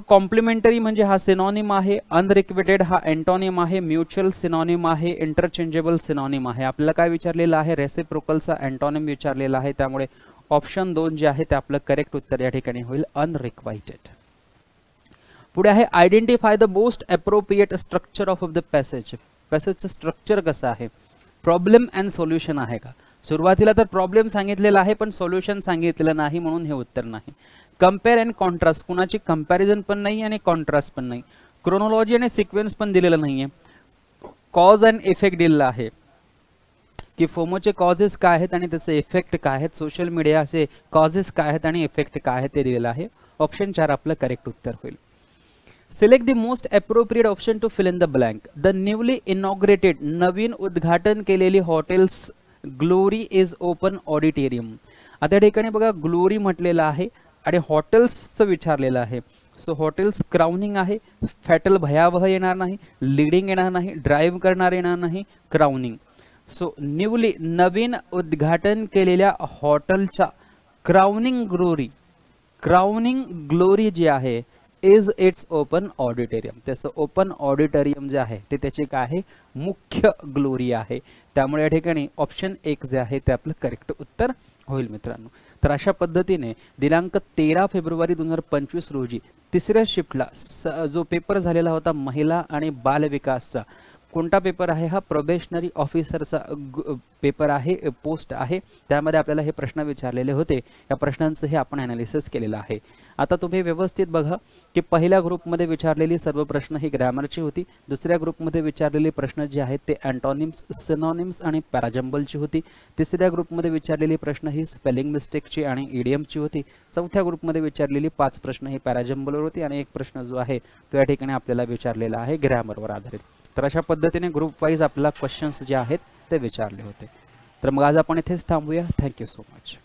कॉम्प्लिमेंटरी म्हणजे हा सिनॉनिम आहे, अनरिक्वेटेड हा एंटोनिम आहे, म्युच्युअल सिनॉनिम आहे, इंटरचेंजेबल सिनॉनिम आहे. आपल्याला काय विचारलेलं आहे? रेसिप्रोकलचा एंटोनिम विचारलेला आहे, त्यामुळे ऑप्शन 2 जे आहे ते आपलं करेक्ट उत्तर या ठिकाणी होईल, अनरिक्वाइटेड. पुढे आहे identify the most appropriate structure of the passage. पॅसेजचं स्ट्रक्चर कसं आहे? प्रॉब्लेम अँड सोल्युशन आहे का? सुरुवातीला तर प्रॉब्लेम सांगितलेला आहे पण सोल्युशन सांगितलेलं नाही, म्हणून हे उत्तर नाही. कंपेअर अँड कॉन्ट्रास्ट, कुणाची कंपॅरिझन पण नाही आणि कॉन्ट्रास्ट पण नाही. क्रोनॉलॉजी आणि सिक्वेन्स पण दिलेलं नाहीये. कॉज अँड इफेक्ट दिलेला आहे की फोमोचे कॉजेस काय आहेत आणि त्याचे इफेक्ट काय आहेत, सोशल मीडियाचे कॉजेस काय आहेत आणि इफेक्ट काय आहेत ते दिलेलं आहे. ऑप्शन 4 आपलं करेक्ट उत्तर होईल. Select the most appropriate option to fill in the blank. The newly inaugurated, नवीन उद्घाटन केलेली hotels glory is open auditorium. आता या ठिकाणी बघा ग्लोरी म्हटलेलं आहे आणि हॉटेल्सचं विचारलेलं आहे. सो हॉटेल्स क्राउनिंग आहे, फॅटल भयावह येणार नाही, लीडिंग येणार नाही, ड्राईव्ह करणार येणार नाही, क्राउनिंग. सो न्यूली, नवीन उद्घाटन केलेल्या हॉटेलच्या क्राउनिंग ग्लोरी जे आहे इज इट्स ओपन ऑडिटोरियम. त्याचं ओपन ऑडिटोरियम जे आहे ते त्याची काय आहे? मुख्य ग्लोरी आहे. त्यामुळे या ठिकाणी ऑप्शन 1 जे आहे ते आपलं करेक्ट उत्तर होईल मित्रांनो. तर अशा पद्धतीने दिनांक 13 फेब्रुवारी 2025 रोजी तिसऱ्या शिफ्टला जो पेपर झालेला होता महिला आणि बाल विकासचा, कोणता पेपर आहे? हा प्रोबेशनरी ऑफिसरचा पेपर आहे, पोस्ट आहे. त्यामध्ये आपल्याला हे प्रश्न विचारलेले होते. या प्रश्नांचं हे आपण ॲनालिसिस केलेलं आहे. आता तुम्ही व्यवस्थित बघा की पहिल्या ग्रुपमध्ये विचारलेली सर्व प्रश्न ही ग्रॅमरची होती. दुसऱ्या ग्रुपमध्ये विचारलेले प्रश्न जे आहेत ते अँटोनिम्स, सिनॉनिम्स आणि पॅराजम्बलची होती. तिसऱ्या ग्रुपमध्ये विचारलेली प्रश्न ही स्पेलिंग मिस्टेकची आणि इडियमची होती. चौथ्या ग्रुपमध्ये विचारलेली 5 प्रश्न ही पॅराजम्बलवर होती आणि एक प्रश्न जो आहे तो या ठिकाणी आपल्याला विचारलेला आहे ग्रॅमरवर आधारित. तर अशा पद्धतीने ग्रुप वाईज आपल्याला क्वेश्चन्स जे आहेत ते विचारले होते. तर मग आज आपण इथेच थांबूया. Thank you so much.